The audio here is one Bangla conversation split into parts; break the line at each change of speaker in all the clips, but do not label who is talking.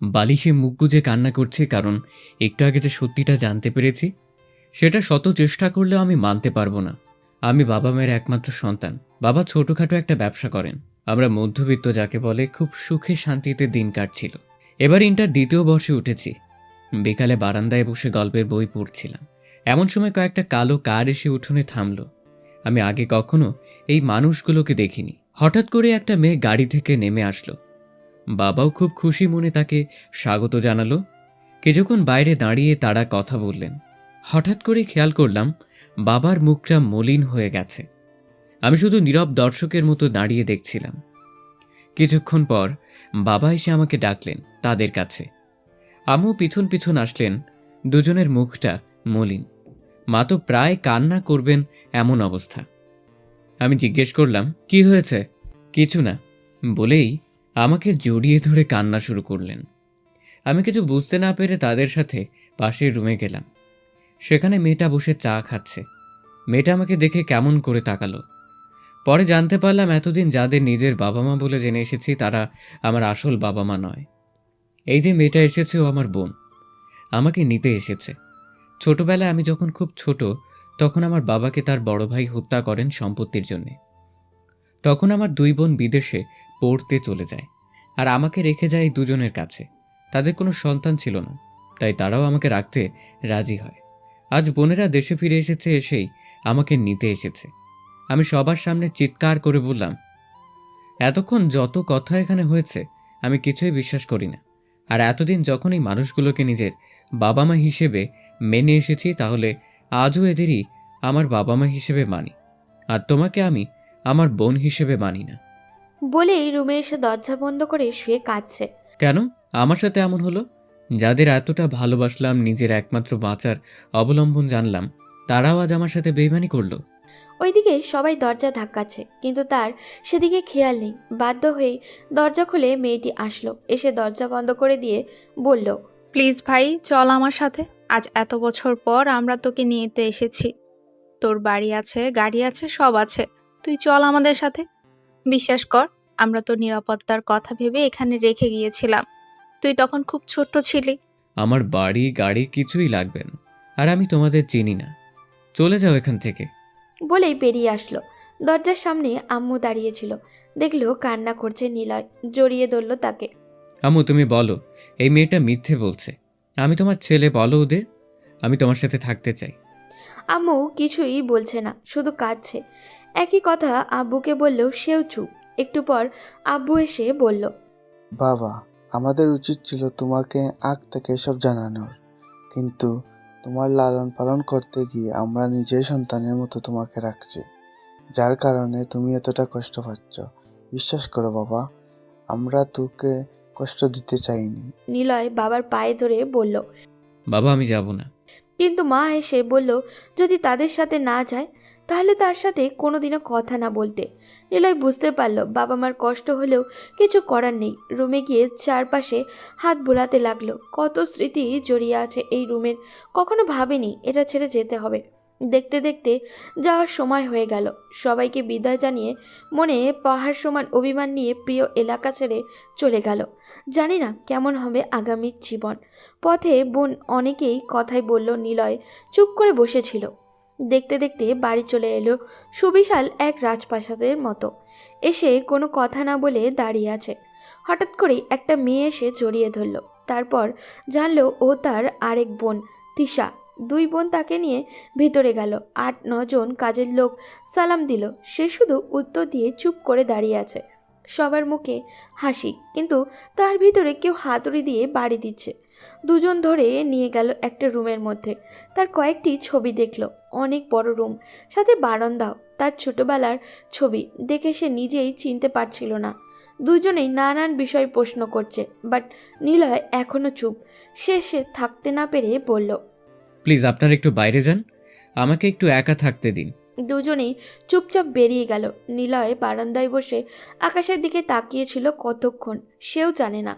বালিশে মুখ গুজে কান্না করছি, কারণ একটু আগে যে সত্যিটা জানতে পেরেছি সেটা শত চেষ্টা করলেও আমি মানতে পারবো না। আমি বাবা মায়ের একমাত্র সন্তান। বাবা ছোটখাটো একটা ব্যবসা করেন। আমরা মধ্যবিত্ত যাকে বলে, খুব সুখে শান্তিতে দিন কাটছিল। এবার ইন্টার দ্বিতীয় বর্ষে উঠেছি। বিকালে বারান্দায় বসে গল্পের বই পড়ছিলাম। এমন সময় কয়েকটা কালো কার এসে উঠোনে থামলো। আমি আগে কখনো এই মানুষগুলোকে দেখিনি। হঠাৎ করে একটা মেয়ে গাড়ি থেকে নেমে আসলো। বাবাও খুব খুশি মনে তাকে স্বাগত জানালো। কিছুক্ষণ বাইরে দাঁড়িয়ে তারা কথা বললেন। হঠাৎ করে খেয়াল করলাম বাবার মুখটা মলিন হয়ে গেছে। আমি শুধু নীরব দর্শকের মতো দাঁড়িয়ে দেখছিলাম। কিছুক্ষণ পর বাবা এসে আমাকে ডাকলেন তাদের কাছে। আম্মু পিছন পিছন আসলেন। দুজনের মুখটা মলিন। মা তো প্রায় কান্না করবেন এমন অবস্থা। আমি জিজ্ঞেস করলাম, কি হয়েছে? কিছু না বলেই আমাকে জড়িয়ে ধরে কান্না শুরু করলেন। আমি কিছু বুঝতে না পেরে তাদের সাথে পাশের রুমে গেলাম। সেখানে মেয়েটা বসে চা খাচ্ছে। মেয়েটা আমাকে দেখে কেমন করে তাকালো। পরে জানতে পারলাম এতদিন যাদের নিজের বাবা মা বলে জেনে এসেছি তারা আমার আসল বাবা মা নয়। এই যে মেয়েটা এসেছে ও আমার বোন। আমাকে নিতে এসেছে। ছোটবেলায় আমি যখন খুব ছোট তখন আমার বাবাকে তার বড় ভাই হত্যা করেন সম্পত্তির জন্যে। তখন আমার দুই বোন বিদেশে পড়তে চলে যায়, আর আমাকে রেখে যায় এই দুজনের কাছে। তাদের কোনো সন্তান ছিল না, তাই তারাও আমাকে রাখতে রাজি হয়। আজ বোনেরা দেশে ফিরে এসেছে, এসেই আমাকে নিতে এসেছে। আমি সবার সামনে চিৎকার করে বললাম, এতক্ষণ যত কথা এখানে হয়েছে আমি কিছুই বিশ্বাস করি না। আর এতদিন যখন এই মানুষগুলোকে নিজের বাবা মা হিসেবে মেনে এসেছি, তাহলে আজও এদেরই আমার বাবা মা হিসেবে মানি। আর তোমাকে আমি আমার বোন হিসেবে মানি না।
বলেই রুমে এসে দরজা বন্ধ করে শুয়ে কাঁদছে।
কেন আমার সাথে এমন হলো? যাদের এতটা ভালোবাসলাম, নিজের একমাত্র বাঁচার অবলম্বন জানলাম, তারাও আজ আমার সাথে বেইমানি করলো।
ওইদিকে সবাই দরজা ধাক্কাচ্ছে, কিন্তু তার সেদিকে খেয়াল নেই। বাধ্য হয়ে দরজা খুলে মেয়েটি আসলো। এসে দরজা বন্ধ করে দিয়ে বলল,
প্লিজ ভাই, চল আমার সাথে। আজ এত বছর পর আমরা তোকে নিতে এসেছি। তোর বাড়ি আছে, গাড়ি আছে, সব আছে। তুই চল আমাদের সাথে। বিশ্বাস কর, আমরা তোর নিরাপত্তার কথা ভেবে এখানে রেখে গিয়েছিলাম। তুই তখন খুব ছোট্ট ছিলি।
আমার বাড়ি গাড়ি কিছুই লাগবে না, আর আমি তোমাদের চিনি না। চলে যাও এখান থেকে।
বলেই বেরিয়ে আসলো। দরজার সামনে আম্মু দাঁড়িয়েছিল। দেখলো কান্না করছে নিলয়, জড়িয়ে ধরল তাকে।
আম্মু তুমি বলো, এই মেয়েটা মিথ্যে বলছে। আমি তোমার ছেলে, বলো ওদের আমি তোমার সাথে থাকতে চাই।
আম্মু কিছুই বলছে না, শুধু কাঁদছে। একই কথা আব্বুকে বললেও সেও চুপ। একটু পর আব্বু এসে বলল,
বাবা, আমাদের উচিত ছিল তোমাকে আগ থেকে এসব জানানোর, কিন্তু তোমার লালন পালন করতে গিয়ে আমরা নিজের সন্তানের মতো তোমাকে রাখছি, যার কারণে তুমি এতটা কষ্ট পাচ্ছ। বিশ্বাস করো বাবা, আমরা তোকে কষ্ট দিতে চাইনি।
নিলয় বাবার পায়ে ধরে বলল।
বাবা আমি যাব না।
কিন্তু মা এসে বলল, যদি তাদের সাথে না যায় তাহলে তার সাথে কোনোদিনও কথা না বলতে। নিলয় বুঝতে পারল বাবা মার কষ্ট হলেও কিছু করার নেই। রুমে গিয়ে চারপাশে হাত বোলাতে লাগলো। কত স্মৃতি জড়িয়ে আছে এই রুমের। কখনো ভাবেনি এটা ছেড়ে যেতে হবে। দেখতে দেখতে যাওয়ার সময় হয়ে গেল। সবাইকে বিদায় জানিয়ে মনে পাহাড় সমান অভিমান নিয়ে প্রিয় এলাকা ছেড়ে চলে গেল। জানি না কেমন হবে আগামীর জীবন। পথে বোন অনেকেই কথাই বলল। নিলয় চুপ করে বসেছিল। দেখতে দেখতে বাড়ি চলে এলো সুবিশাল এক রাজপ্রাসাদের মতো। এসে কোনো কথা না বলে দাঁড়িয়ে আছে। হঠাৎ করে একটা মেয়ে এসে জড়িয়ে ধরল। তারপর জানলো ও তার আরেক বোন তিশা। দুই বোন তাকে নিয়ে ভেতরে গেল। 8-9 জন কাজের লোক সালাম দিল। সে শুধু উত্তর দিয়ে চুপ করে দাঁড়িয়ে আছে। সবার মুখে হাসি, কিন্তু তার ভিতরে কেউ হাতুড়ি দিয়ে বাড়ি দিচ্ছে। দুজন ধরে নিয়ে গেল একটা রুমের মধ্যে। তার কয়েকটি ছবি দেখলো। অনেক বড় রুম, সাথে বারান্দাও। তার ছোটবেলার ছবি দেখে সে নিজেই চিনতে পারছিল না। দুজনেই নানান বিষয় প্রশ্ন করছে, বাট নিলয় এখনো চুপ। সে থাকতে না পেরে বলল,
প্লিজ আপনারা একটু বাইরে যান, আমাকে একটু একা থাকতে দিন।
দুজনেই চুপচাপ বেরিয়ে গেল। নিলয় বারান্দায় বসে আকাশের দিকে তাকিয়েছিল কতক্ষণ সেও জানে না।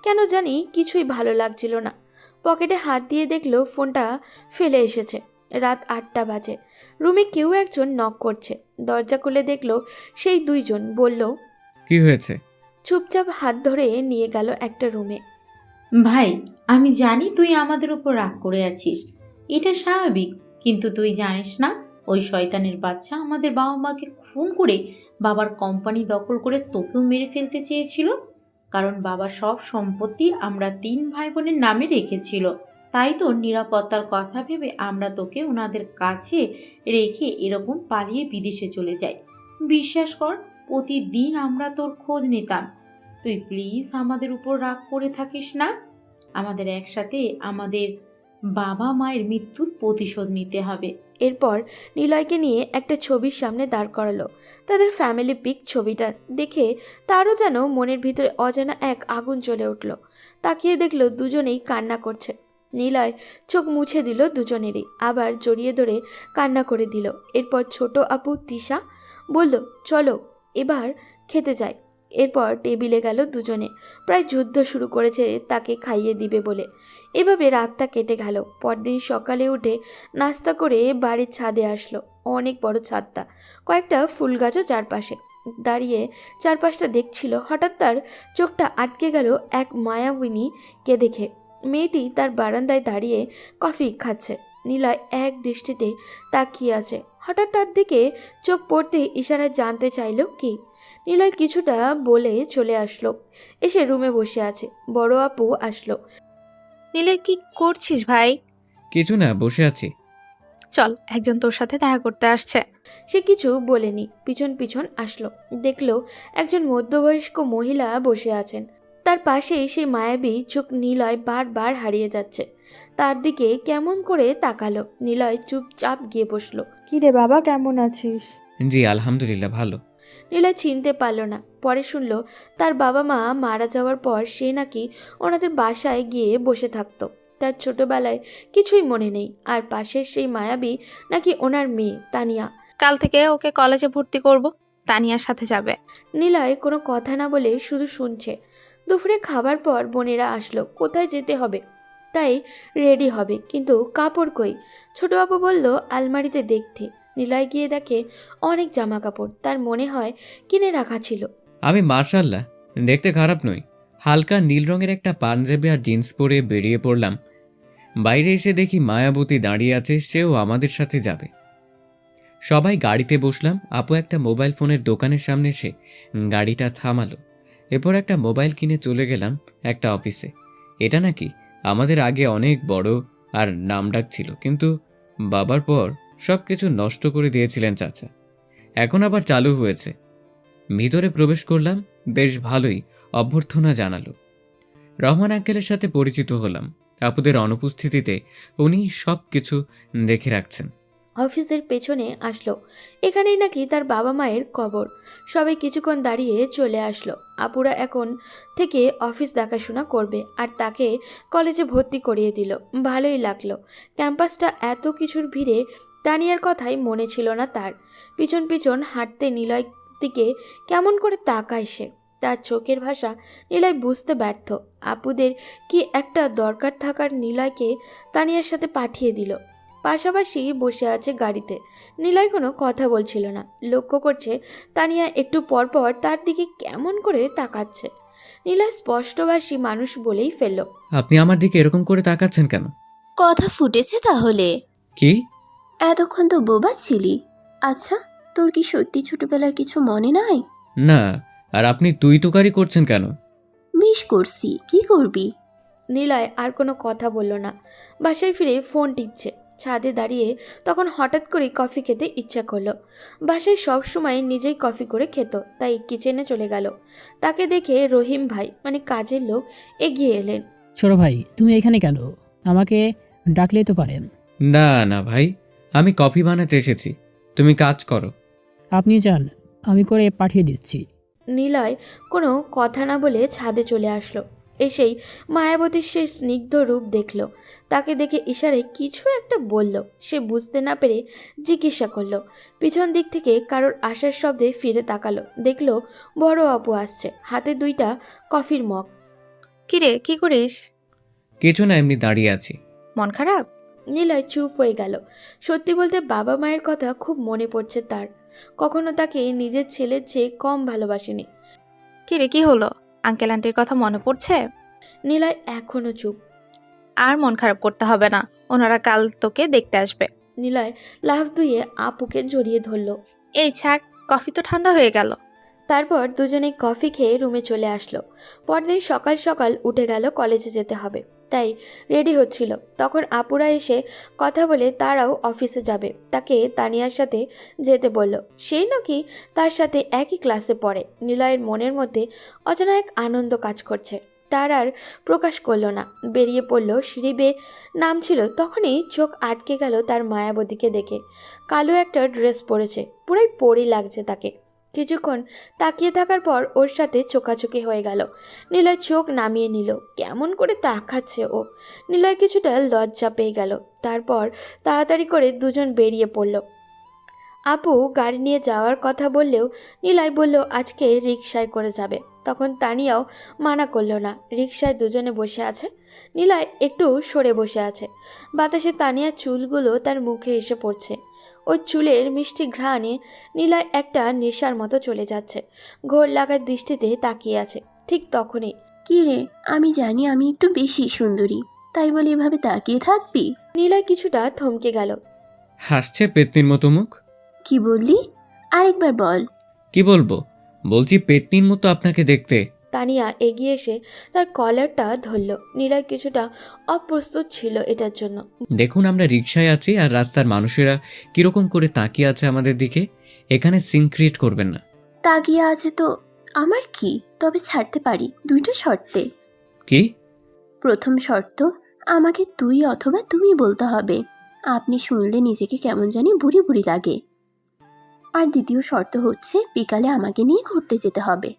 কেন জানি কিছুই ভালো লাগছিল না। পকেটে হাত দিয়ে দেখলো ফোনটা ফেলে এসেছে। রাত 8টা বাজে। রুমে কেউ একজন নক করছে। দরজা খুলে দেখলো সেই দুইজন। বলল,
কি হয়েছে?
চুপচাপ হাত ধরে নিয়ে গেল একটা রুমে।
ভাই, আমি জানি তুই আমাদের উপর রাগ করে আছিস, এটা স্বাভাবিক। কিন্তু তুই জানিস না, ওই শয়তানের বাচ্চা আমাদের বাবা মাকে খুন করে বাবার কোম্পানি দখল করে তোকেও মেরে ফেলতে চেয়েছিল। কারণ বাবার সব সম্পত্তি আমরা 3 ভাই বোনের নামে রেখেছিল। তাই তো নিরাপত্তার কথা ভেবে আমরা তোকে ওনাদের কাছে রেখে এরকম পালিয়ে বিদেশে চলে যাই। বিশ্বাস কর, প্রতিদিন আমরা তোর খোঁজ নিতাম। তুই প্লিজ আমাদের উপর রাগ করে থাকিস না। আমাদের একসাথে আমাদের বাবা মায়ের মৃত্যুর প্রতিশোধ নিতে হবে।
এরপর নিলয়কে নিয়ে একটা ছবির সামনে দাঁড় করালো। তাদের ফ্যামিলি পিক ছবিটা দেখে তারও যেন মনের ভিতরে অজানা এক আগুন জ্বলে উঠল। তাকিয়ে দেখলো দুজনেই কান্না করছে। নিলয় চোখ মুছে দিল দুজনেরই, আবার জড়িয়ে ধরে কান্না করে দিল। এরপর ছোট আপু তিশা বলল, চলো এবার খেতে যাই। এরপর টেবিলে গেল দুজনে। প্রায় যুদ্ধ শুরু করেছে তাকে খাইয়ে দিবে বলে। এভাবে রাতটা কেটে গেল। পরদিন সকালে উঠে নাস্তা করে বাড়ির ছাদে আসলো। অনেক বড় ছাদটা, কয়েকটা ফুল গাছও চারপাশে। দাঁড়িয়ে চারপাশটা দেখছিল। হঠাৎ তার চোখটা আটকে গেল এক মায়াবিনীকে দেখে। মেয়েটি তার বারান্দায় দাঁড়িয়ে কফি খাচ্ছে। নিলয় এক দৃষ্টিতে তাকিয়ে আছে। হঠাৎ তার দিকে চোখ পড়তে ইশারায় জানতে চাইল কি। নিলয় কিছুটা বলে চলে আসলো। এসে রুমে বসে আছে। বড় আপু আসলো।
নিলে কি করছিস ভাই?
কিছু না, বসে আছি।
চল, একজন তোর সাথে দেখা করতে আসছে।
সে কিছু বলেনি, পিছন পিছন আসলো। দেখলো একজন মধ্যবয়স্ক মহিলা বসে আছেন। তার পাশেই সেই মায়াবী চোখ নিলয় বারবার হারিয়ে যাচ্ছে। তার দিকে কেমন করে তাকালো। নিলয় চুপচাপ গিয়ে বসলো।
কি রে বাবা, কেমন আছিস?
জি আলহামদুলিল্লাহ, ভালো।
নিলয় চিনতে পারল না। পরে শুনল তার বাবা মা মারা যাওয়ার পর সে নাকি ওনাদের বাসায় গিয়ে বসে থাকতো। তার ছোটবেলায় কিছুই মনে নেই। আর পাশের সেই মায়াবী নাকি ওনার মেয়ে তানিয়া।
কাল থেকে ওকে কলেজে ভর্তি করব, তানিয়ার সাথে যাবে।
নিলয় কোনো কথা না বলে শুধু শুনছে। দুপুরে খাবার পর বোনেরা আসলো। কোথায় যেতে হবে তাই রেডি হবে, কিন্তু কাপড় কই। ছোট আপু বলল আলমারিতে দেখতে। নিলয় গিয়ে দেখে অনেক জামা কাপড়। তার মনে হয় কিনে রাখা ছিল।
আমি মার্শাল্লাহ দেখতে খারাপ নই। হালকা নীল রঙের একটা পাঞ্জাবি আর জিন্স পরে বেরিয়ে পড়লাম। বাইরে এসে দেখি মায়াবতী দাঁড়িয়ে আছে, সেও আমাদের সাথে যাবে। সবাই গাড়িতে বসলাম। আপু একটা মোবাইল ফোনের দোকানের সামনে এসে গাড়িটা থামালো। এরপর একটা মোবাইল কিনে চলে গেলাম একটা অফিসে। এটা নাকি আমাদের আগে অনেক বড় আর নামডাক ছিল, কিন্তু বাবার পর সব কিছু নষ্ট করে দিয়েছিলেন চাচা। এখন আবার চালু হয়েছে। ভিতরে প্রবেশ করলাম, বেশ ভালোই অভ্যর্থনা জানালো। রহমান আঙ্কেলের সাথে পরিচিত হলাম। আপুদের অনুপস্থিতিতে উনি সব কিছু দেখে রাখছেন।
অফিসের পেছনে আসলো। এখানেই নাকি তার বাবা মায়ের কবর। সবাই কিছুক্ষণ দাঁড়িয়ে চলে আসলো। আপুরা এখন থেকে অফিস দেখাশোনা করবে আর তাকে কলেজে ভর্তি করিয়ে দিল। ভালোই লাগলো। ক্যাম্পাসটা এত কিছুর ভিড়ে তানিয়ার কথাই মনে ছিল না তার। পিছন পিছন হাঁটতে নিলয় দিকে কেমন করে তাকায় সে। তার চোখের ভাষা নিলয় বুঝতে ব্যর্থ। আপুদের কি একটা দরকার থাকার নিলয়কে তানিয়ার সাথে পাঠিয়ে দিল। পাশাপাশি বসে আছে গাড়িতে। নিলয় কোনো কথা বলছিল না। লক্ষ্য করছে তানিয়া একটু পরপর তার দিকে কেমন করে তাকাচ্ছে। নিলয় স্পষ্টভাষী মানুষ বলেই ফেলল,
আপনি আমার দিকে এরকম করে তাকাচ্ছেন কেন?
কথা ফুটেছে তাহলে?
কি?
এতক্ষণ তো বোবা ছিলি। আচ্ছা, তোর কি সত্যি ছোটবেলার কিছু মনে নাই?
না। আর আপনি তুই তুকারি করছেন কেন?
বিষ করছি, কি করবি?
নিলয় আর কোনো কথা বলল না। বাসায় ফিরে ফোন টিপছে। ছাদে দাঁড়িয়ে তখন হঠাৎ করে কফি খেতে ইচ্ছা করলো। বাসায় সব সময় নিজেই কফি করে খেত, তাই কিচেনে চলে গেল। তাকে দেখে রহিম ভাই মানে কাজের লোক এগিয়ে এলেন।
ছোট ভাই, তুমি এখানে কেন? আমাকে ডাকলেই তো পারেন।
না না ভাই, আমি কফি বানাতে এসেছি, তুমি কাজ করো।
আপনি যান, আমি করে পাঠিয়ে দিচ্ছি।
নিলয় কোনো কথা না বলে ছাদে চলে আসলো। এসেই মায়াবতীর সেই স্নিগ্ধ রূপ দেখল। তাকে দেখে ইশারায় কিছু একটা বলল। সে বুঝতে না পেরে জিজ্ঞাসা করলো। পিছন দিক থেকে কারোর আসার শব্দে ফিরে তাকালো। দেখলো বড় আপু আসছে, হাতে 2টা কফির মগ।
কিরে, কি করিস?
কিছু না, এমনি দাঁড়িয়ে আছি।
মন খারাপ?
নিলয় চুপ হয়ে গেল। সত্যি বলতে বাবা মায়ের কথা খুব মনে পড়ছে তার। কখনো তাকে নিজের ছেলের চেয়ে কম ভালোবাসেনি।
কিরে, কি হলো? আঙ্কেল আন্টির কথা মনে পড়ছে?
নিলয় এখনও চুপ।
আর মন খারাপ করতে হবে না, ওনারা কাল তোকে দেখতে আসবে।
নিলয় লাফ দিয়ে আপুকে জড়িয়ে ধরল।
এই ছাড়, কফি তো ঠান্ডা হয়ে গেল।
তারপর দুজনে কফি খেয়ে রুমে চলে আসলো। পরদিন সকাল সকাল উঠে গেল, কলেজে যেতে হবে তাই রেডি হচ্ছিল। তখন আপুরা এসে কথা বলে তারাও অফিসে যাবে, তাকে তানিয়ার সাথে যেতে বলল। সেই নাকি তার সাথে একই ক্লাসে পড়ে। নিলয়ের মনের মধ্যে অজানা এক আনন্দ কাজ করছে, তার আর প্রকাশ করলো না। বেরিয়ে পড়ল, সিঁড়ি বেয়ে নামছিল, তখনই চোখ আটকে গেল তার মায়াবতীকে দেখে। কালো একটা ড্রেস পরেছে, পুরাই পরি লাগছে তাকে। কিছুক্ষণ তাকিয়ে থাকার পর ওর সাথে চোখাচোখি হয়ে গেল। নিলয় চোখ নামিয়ে নিল, কেমন করে তাকাচ্ছে ও। নিলয় কিছুটা লজ্জা পেয়ে গেল। তারপর তাড়াতাড়ি করে দুজন বেরিয়ে পড়ল। আপু গাড়ি নিয়ে যাওয়ার কথা বললেও নিলয় বলল আজকে রিকশায় করে যাবে। তখন তানিয়াও মানা করল না। রিকশায় দুজনে বসে আছে, নিলয় একটু সরে বসে আছে। বাতাসে তানিয়ার চুলগুলো তার মুখে এসে পড়ছে। ওর চুলের মিষ্টি ঘ্রাণে নিলয় একটা নেশার মতো চলে যাচ্ছে। ঘোর লাগার দৃষ্টিতে তাকিয়ে আছে। ঠিক তখনই
কি রে, আমি জানি আমি একটু বেশি সুন্দরী, তাই বলে এভাবে তাকিয়ে থাকবি?
নিলয় কিছুটা থমকে গেল।
হাসছে পেতনির মতো মুখ।
কি বললি? আরেকবার বল।
কি বলবো? বলছি পেতনির মতো আপনাকে দেখতে।
তানিয়া এগিয়ে এসে তার কলারটা ধরল। নিলয় কিছুটা অপ্রস্তুত ছিল এটার জন্য।
দেখুন, আমরা রিকশায় আছি আর রাস্তার মানুষেরা কিরকম করে তাকিয়ে আছে আমাদের দিকে। এখানে সিন ক্রিয়েট করবেন না।
তাকিয়ে আছে তো আমার কি, তবে ছাড়তে পারি দুইটা শর্তে।
কি?
প্রথম শর্ত, আমাকে তুই অথবা তুমি বলতে হবে। আপনি শুনলে নিজেকে কেমন জানি বুড়ি বুড়ি লাগে। আর দ্বিতীয় শর্ত হচ্ছে বিকালে আমাকে নিয়ে ঘুরতে যেতে হবে।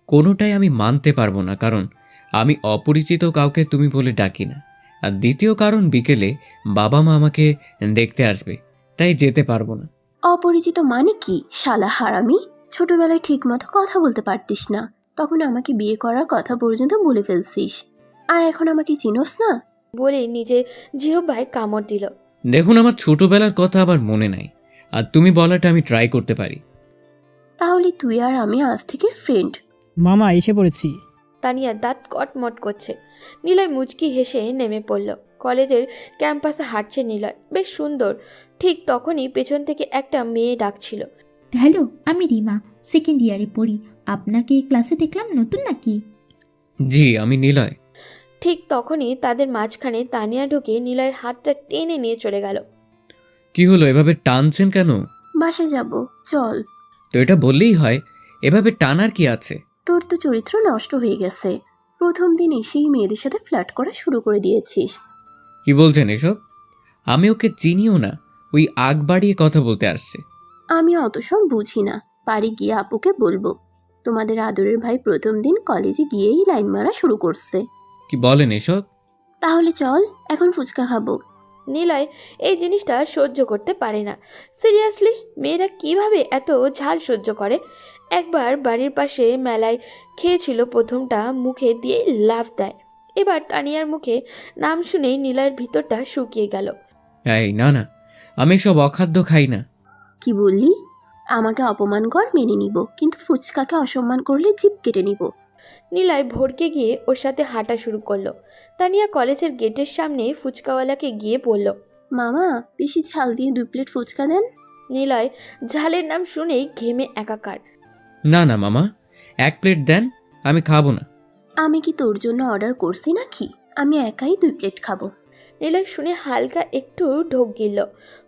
কোনোটাই আমি মানতে পারবো না, কারণ আমি অপরিচিত কাউকে তুমি বলে ডাকি না। আর দ্বিতীয় কারণ, বিকেলে বাবা মা আমাকে দেখতে আসবে, তাই যেতে পারবো না।
অপরিচিত মানে কি শালা হারামি? ছোটবেলায় ঠিক মতো কথা বলতে পারতিস না, তখন আমাকে বিয়ে করার কথা পর্যন্ত বলে ফেলছিস, আর এখন আমাকে চিনোস না?
বলে নিজের জিহ্বায় কামড় দিল।
দেখুন, আমার ছোটবেলার কথা আবার মনে নাই, আর তুমি বলাটা আমি ট্রাই করতে পারি।
তাহলে তুই আর আমি আজ থেকে ফ্রেন্ড।
মামা এসে পড়েছি।
তানিয়া দাঁত কটমট করছে। নিলয় মুচকি হেসে নেমে পড়ল। কলেজের ক্যাম্পাসে হাঁটছে নিলয়, বেশ সুন্দর। ঠিক তখনই পেছন থেকে একটা মেয়ে ডাকছিল।
হ্যালো, আমি রিমা, সেকেন্ড ইয়ারে পড়ি। আপনাকে এই ক্লাসে দেখলাম, নতুন নাকি?
জি, আমি নিলয়।
ঠিক তখনই তাদের মাঝখানে তানিয়া ঢুকে নিলয়ের হাতটা টেনে নিয়ে চলে গেল।
কি হলো, এভাবে টানছেন কেন?
বাসা যাব, চল।
তো এটা বললেই হয়, এভাবে টানার কি আছে?
তোর তো চরিত্র নষ্ট হয়ে গেছে। প্রথম দিন এসেই মেয়েদের সাথে ফ্লার্ট করা শুরু করে দিয়েছিস।
কি বলছেন এসব? আমি ওকে চিনিও না, ওই আগ বাড়িয়ে কথা বলতে আসছে।
আমি অত সব বুঝি না, বাড়ি গিয়ে আপুকে বলবো। তোমাদের আদরের ভাই প্রথম দিন কলেজে গিয়েই লাইন মারা শুরু করছে।
কি বলেন এসব?
তাহলে চল, এখন ফুচকা খাবো।
নিলয় এই জিনিসটা সহ্য করতে পারে না। সিরিয়াসলি, মেয়েরা কিভাবে এত ঝাল সহ্য করে? একবার বাড়ির পাশে মেলায় খেয়েছিল, প্রথমটা মুখে দিয়ে লাফ দেয়। এবার তানিয়ার মুখে নাম শুনেই নিলয়ের ভিতরটা শুকিয়ে গেল।
এই না না, আমি সব অখাদ্য খাই না।
কি বললি? আমাকে অপমান কর মেনে নিব, কিন্তু ফুচকাকে অসম্মান করলে জিভ কেটে নিব।
নিলয় ভড়কে গিয়ে ওর সাথে হাঁটা শুরু করলো। তানিয়া কলেজের গেটের সামনে ফুচকাওয়ালাকে গিয়ে বলল,
মামা বেশি ঝাল দিয়ে 2 প্লেট ফুচকা দেন।
নিলয় ঝালের নাম শুনেই ঘেমে একাকার।
না না মামা, 1 প্লেট দেন, আমি খাবো না।
আমি কি তোর জন্য অর্ডার করছি নাকি? আমি একাই 2 প্লেট খাবো।
নিলয় শুনে হালকা একটু ঢোক গিলল।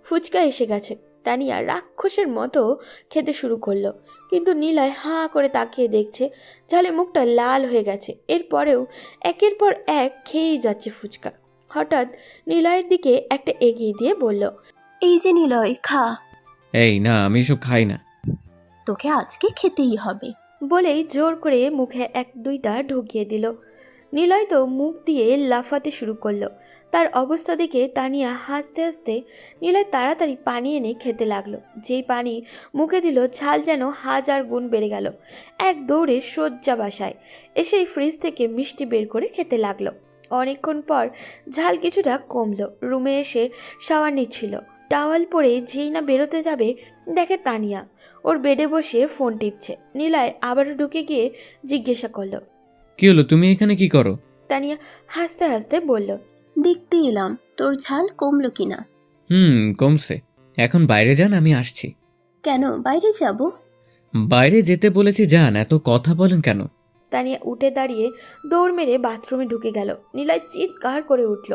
ফুচকা এসে গেছে। তানিয়া রাক্ষসের মতো খেতে শুরু করলো, কিন্তু নিলয় হাঁ করে তাকিয়ে দেখছে। ঝালে মুখটা লাল হয়ে গেছে। এরপরেও একের পর এক খেয়েই যাচ্ছে ফুচকা। হঠাৎ নিলয়ের দিকে একটা এগিয়ে দিয়ে বলল,
এই যে নিলয়, খা।
এই না, আমি এসব খাই না।
তোকে আজকে খেতেই হবে।
বলেই জোর করে মুখে 1-2টা ঢুকিয়ে দিল। নিলয় তো মুখ দিয়ে লাফাতে শুরু করলো। তার অবস্থা দেখে তানিয়া হাসতে হাসতে নিলয় তাড়াতাড়ি পানি এনে খেতে লাগলো। যেই পানি মুখে দিল, ঝাল যেন 1000 গুণ বেড়ে গেল। এক দৌড়ে শয্যা বাসায় এসেই ফ্রিজ থেকে মিষ্টি বের করে খেতে লাগলো। অনেকক্ষণ পর ঝাল কিছুটা কমলো। রুমে এসে শাওয়ার নিচ্ছিল। টাওয়াল পরে যেই না বেরোতে যাবে, দেখে তানিয়া ওর বেডে বসে ফোন টিপছে। নিলয় আবারও ঢুকে গিয়ে জিজ্ঞাসা করলো,
কি হলো, তুমি এখানে কি করো?
তানিয়া হাসতে হাসতে বলল,
দেখতে এলাম তোর ঝাল কমলো কিনা।
কমছে। এখন বাইরে যান, আমি আসছি।
কেন বাইরে যাব?
বাইরে যেতে বলেছি, যান, এত কথা বলেন কেন?
তানিয়া উঠে দাঁড়িয়ে দৌড় মেরে বাথরুমে ঢুকে গেল। নিলয় চিৎকার করে উঠল।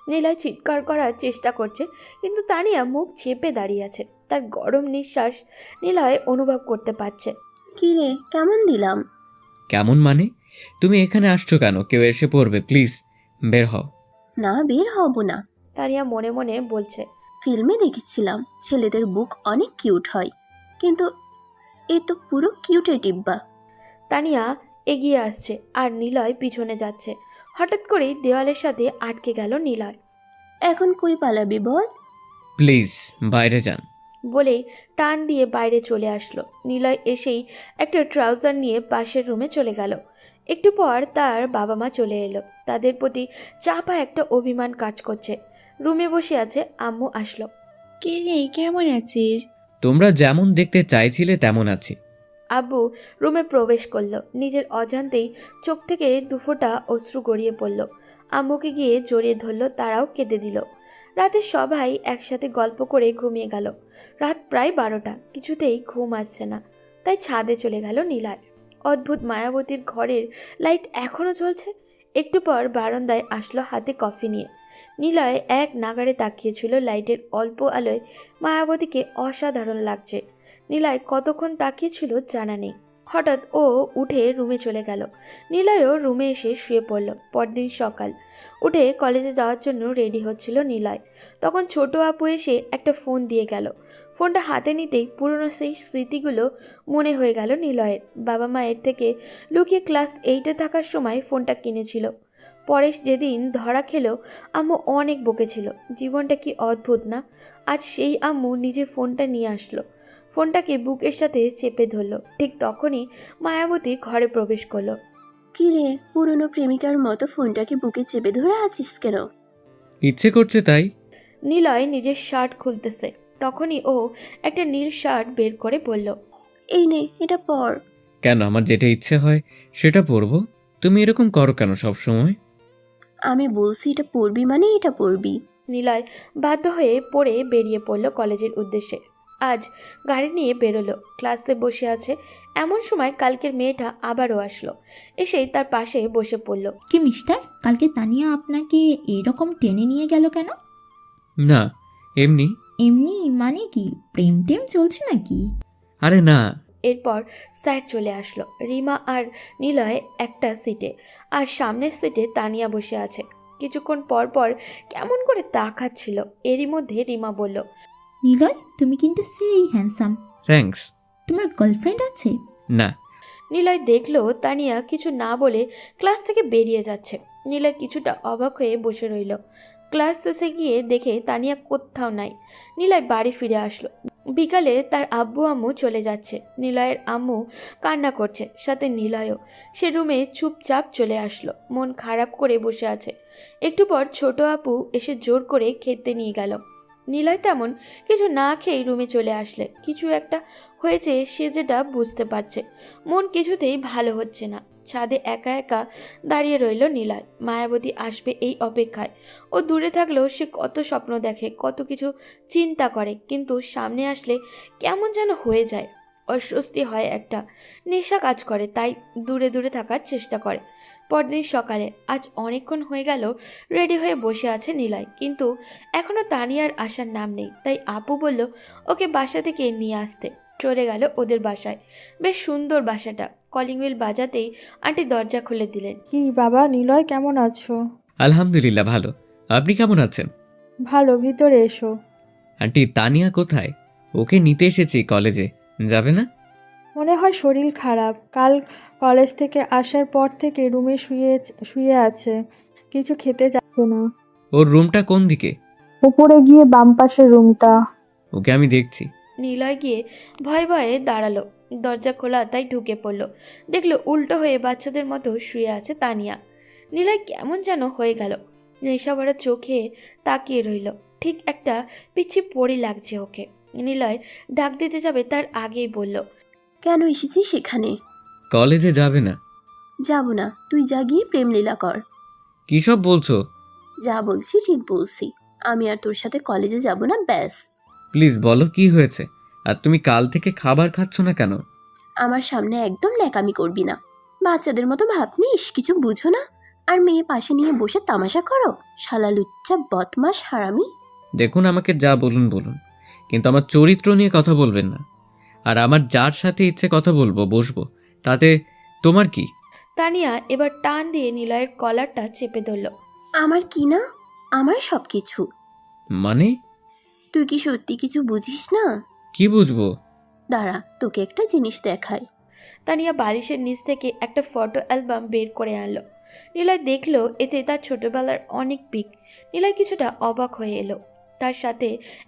নিলয় চিৎকার করার চেষ্টা করছে, কিন্তু তানিয়া মুখ চেপে দাঁড়িয়ে আছে। তার গরম নিঃশ্বাস নিলয় অনুভব করতে পারছে।
কি রে, কেমন দিলাম?
কেমন মানে? তুমি এখানে আসছো কেন? কেউ এসে পড়বে, প্লিজ বের হও।
না, বের হব না।
তানিয়া মনে মনে বলছে,
ফিল্মে দেখেছিলাম ছেলেদের বুক অনেক কিউট হয়, কিন্তু এ তো পুরো কিউটের ডিব্বা।
তানিয়া এগিয়ে আসছে আর নিলয় পিছনে যাচ্ছে। হঠাৎ করেই দেওয়ালের সাথে আটকে গেল নিলয়।
এখন কই পালাবি বল?
প্লিজ বাইরে যান।
বলেই টান দিয়ে বাইরে চলে আসলো। নিলয় এসেই একটা ট্রাউজার নিয়ে পাশের রুমে চলে গেল। একটু পর তার বাবা মা চলে এলো। তাদের প্রতি চাপা একটা অভিমান কাজ করছে। রুমে বসে আছে আম্মু আসলো।
কে রে, কেমন আছিস?
তোমরা যেমন দেখতে চাইছিলে তেমন আছি।
আব্বু রুমে প্রবেশ করলো। নিজের অজান্তেই চোখ থেকে দুফোঁটা অশ্রু গড়িয়ে পড়ল। আম্মুকে গিয়ে জড়িয়ে ধরলো, তারাও কেঁদে দিল। রাতে সবাই একসাথে গল্প করে ঘুমিয়ে গেল। রাত প্রায় 12টা, কিছুতেই ঘুম আসছে না, তাই ছাদে চলে গেল নিলয়। অদ্ভুত মায়াবতীর ঘরের লাইট এখনও জ্বলছে। একটু পর বারান্দায় আসলো হাতে কফি নিয়ে। নিলয় এক নাগাড়ে তাকিয়েছিল লাইটের অল্প আলোয়। মায়াবতীকে অসাধারণ লাগছে। নিলয় কতক্ষণ তাকিয়েছিল জানা নেই। হঠাৎ ও উঠে রুমে চলে গেল। নিলয়ও রুমে এসে শুয়ে পড়ল। পরদিন সকাল, উঠে কলেজে যাওয়ার জন্য রেডি হচ্ছিল নিলয়। তখন ছোট আপু এসে একটা ফোন দিয়ে গেল। ফোনটা হাতে নিতেই পুরনো সেই স্মৃতিগুলো মনে হয়ে গেল নিলয়ের। বাবা মায়ের থেকে লুকিয়ে ক্লাস 8-এ থাকার সময় ফোনটা কিনেছিল। পরে যেদিন ধরা খেলো, আম্মু অনেক বকেছিল। জীবনটা কি অদ্ভুত না! আজ সেই আম্মু নিজে ফোনটা নিয়ে আসলো। ফোনটাকে বুকের সাথে চেপে ধরলো। ঠিক তখনই মায়াবতী ঘরে প্রবেশ করলো।
কি রে, পুরনো প্রেমিকার মতো ফোনটাকে বুকে চেপে ধরে আছিস কেন?
ইচ্ছে করছে তাই।
নিলয় নিজের শার্ট খুলতেছে, তখনই ও একটা নীল শার্ট বের করে বলল,
এই নে, এটা পর।
কেন? আমার যেটা ইচ্ছে হয় সেটা পরবো। তুমি এরকম করো কেন সব সময়?
আমি বলছি এটা পরবি মানে এটা পরবি।
নিলয় বাধ্য হয়ে পড়ে বেরিয়ে পড়ল কলেজের উদ্দেশ্যে। আজ গাড়ি নিয়ে বেরোলো। ক্লাসে বসে আছে এমন সময় কালকের মেয়েটা আবারও আসলো। এসেই তার পাশে বসে পড়ল।
কি মিস্টার, কালকে তানিয়া আপনাকে এরকম টেনে নিয়ে গেল কেন?
না, এমনি।
এমনি মানে কি, প্রেম টেম চলছে নাকি?
আরে না।
এরপর স্যার চলে আসলো। রিমা আর নিলয় একটা সিটে, আর সামনের সিটে তানিয়া বসে আছে। কিছুক্ষণ পর পর কেমন করে তাকাচ্ছিল। এরই মধ্যে রিমা বলল,
নিলয়, তুমি কিন্তু সেই হ্যান্ডসাম।
থ্যাঙ্কস।
তোমার গার্লফ্রেন্ড আছে?
না।
নিলয় দেখলো তানিয়া কিছু না বলে ক্লাস থেকে বেরিয়ে যাচ্ছে। নিলয় কিছুটা অবাক হয়ে বসে রইল। ক্লাস শেষে গিয়ে দেখে তানিয়া কোথাও নাই। নিলয় বাড়ি ফিরে আসলো। বিকালে তার আব্বু আম্মু চলে যাচ্ছে। নিলয়ের আম্মু কান্না করছে, সাথে নিলয়ও। সে রুমে চুপচাপ চলে আসলো, মন খারাপ করে বসে আছে। একটু পর ছোট আপু এসে জোর করে খেতে নিয়ে গেল। নিলয় তেমন কিছু না খেয়েই রুমে চলে আসলে কিছু একটা হয়েছে, সে যেটা বুঝতে পারছে। মন কিছুতেই ভালো হচ্ছে না। ছাদে একা একা দাঁড়িয়ে রইল নিলয়। মায়াবতী আসবে এই অপেক্ষায়। ও দূরে থাকলেও সে কত স্বপ্ন দেখে, কত কিছু চিন্তা করে, কিন্তু সামনে আসলে কেমন যেন হয়ে যায়। অস্বস্তি হয়, একটা নেশা কাজ করে, তাই দূরে দূরে থাকার চেষ্টা করে। পরদিন সকালে, আজ অনেকক্ষণ হয়ে গেল রেডি হয়ে বসে আছে নিলয়, কিন্তু এখনও তানিয়ার আসার নাম নেই। তাই আপু বলল ওকে বাসা থেকে নিয়ে আসতে। চলে গেল ওদের বাসায়। বেশ সুন্দর বাসাটা। কলিং বেল বাজাতেই আন্টি দরজা খুলে দিলেন।
কি বাবা, নিলয় কেমন আছো?
আলহামদুলিল্লাহ ভালো। আপনি কেমন আছেন?
ভালো, ভিতরে এসো।
আন্টি, তানিয়া কোথায়? ওকে নিতে এসেছি কলেজে। যাবে না?
মনে হয় শরীর খারাপ। কাল কলেজ থেকে আসার পর থেকে রুমে শুয়ে আছে, কিছু খেতে যাচ্ছে না।
ওর রুমটা কোন দিকে?
উপরে গিয়ে বাম পাশের রুমটা।
ওকে আমি দেখছি।
নিলয় গিয়ে ভয়ে ভয়ে দাঁড়ালো। দরজা খোলা, তাই ঢুকে পড়লো। দেখলো উল্টো হয়ে বাচ্চাদের মতো শুয়ে আছে তানিয়া। নিলয় কেমন যেন হয়ে গেল। নেশাভরা চোখে তাকিয়ে রইল। ঠিক একটা পিচ্ছি পড়ি লাগছে ওকে। নিলয় ডাক দিতে যাবে তার আগেই বলল,
কেন এসেছিস সেখানে?
কলেজে যাবে না?
যাব না, তুই যা গিয়ে প্রেম লীলা কর।
কী সব বলছো?
যা বলছি ঠিক বলছি। আমি আর তোর সাথে কলেজে যাব না, ব্যাস।
প্লিজ বলো কি হয়েছে? আর তুমি কাল থেকে খাবার খাচ্ছ না কেন?
আমার সামনে একদম ন্যাকামি করবি না। বাচ্চাদের মতো ভাবনিস কিছু বুঝো না, আর মেয়ে পাশে নিয়ে বসে তামাশা করো। শালা লুচ্চা বদমাস হারামি।
দেখুন, আমাকে যা বলুন বলুন, কিন্তু আমার চরিত্র নিয়ে কথা বলবেন না। আর আমার যার সাথে ইচ্ছে কথা বলবো বসবো, তাতে তোমার কি?
তানিয়া এবার টান দিয়ে নিলয়ের কলারটা চেপে ধরল।
আমার কি না? আমার সব কিছু।
মানে?
তুই কি সত্যি কিছু বুঝিস না?
কি বুঝবো?
দাঁড়া, তোকে একটা জিনিস দেখাই।
তানিয়া বালিশের নিচ থেকে একটা ফটো অ্যালবাম বের করে আনলো। নিলয় দেখলো এতে তার ছোটবেলার অনেক পিক। নিলয় কিছুটা অবাক হয়ে এলো তার সাথে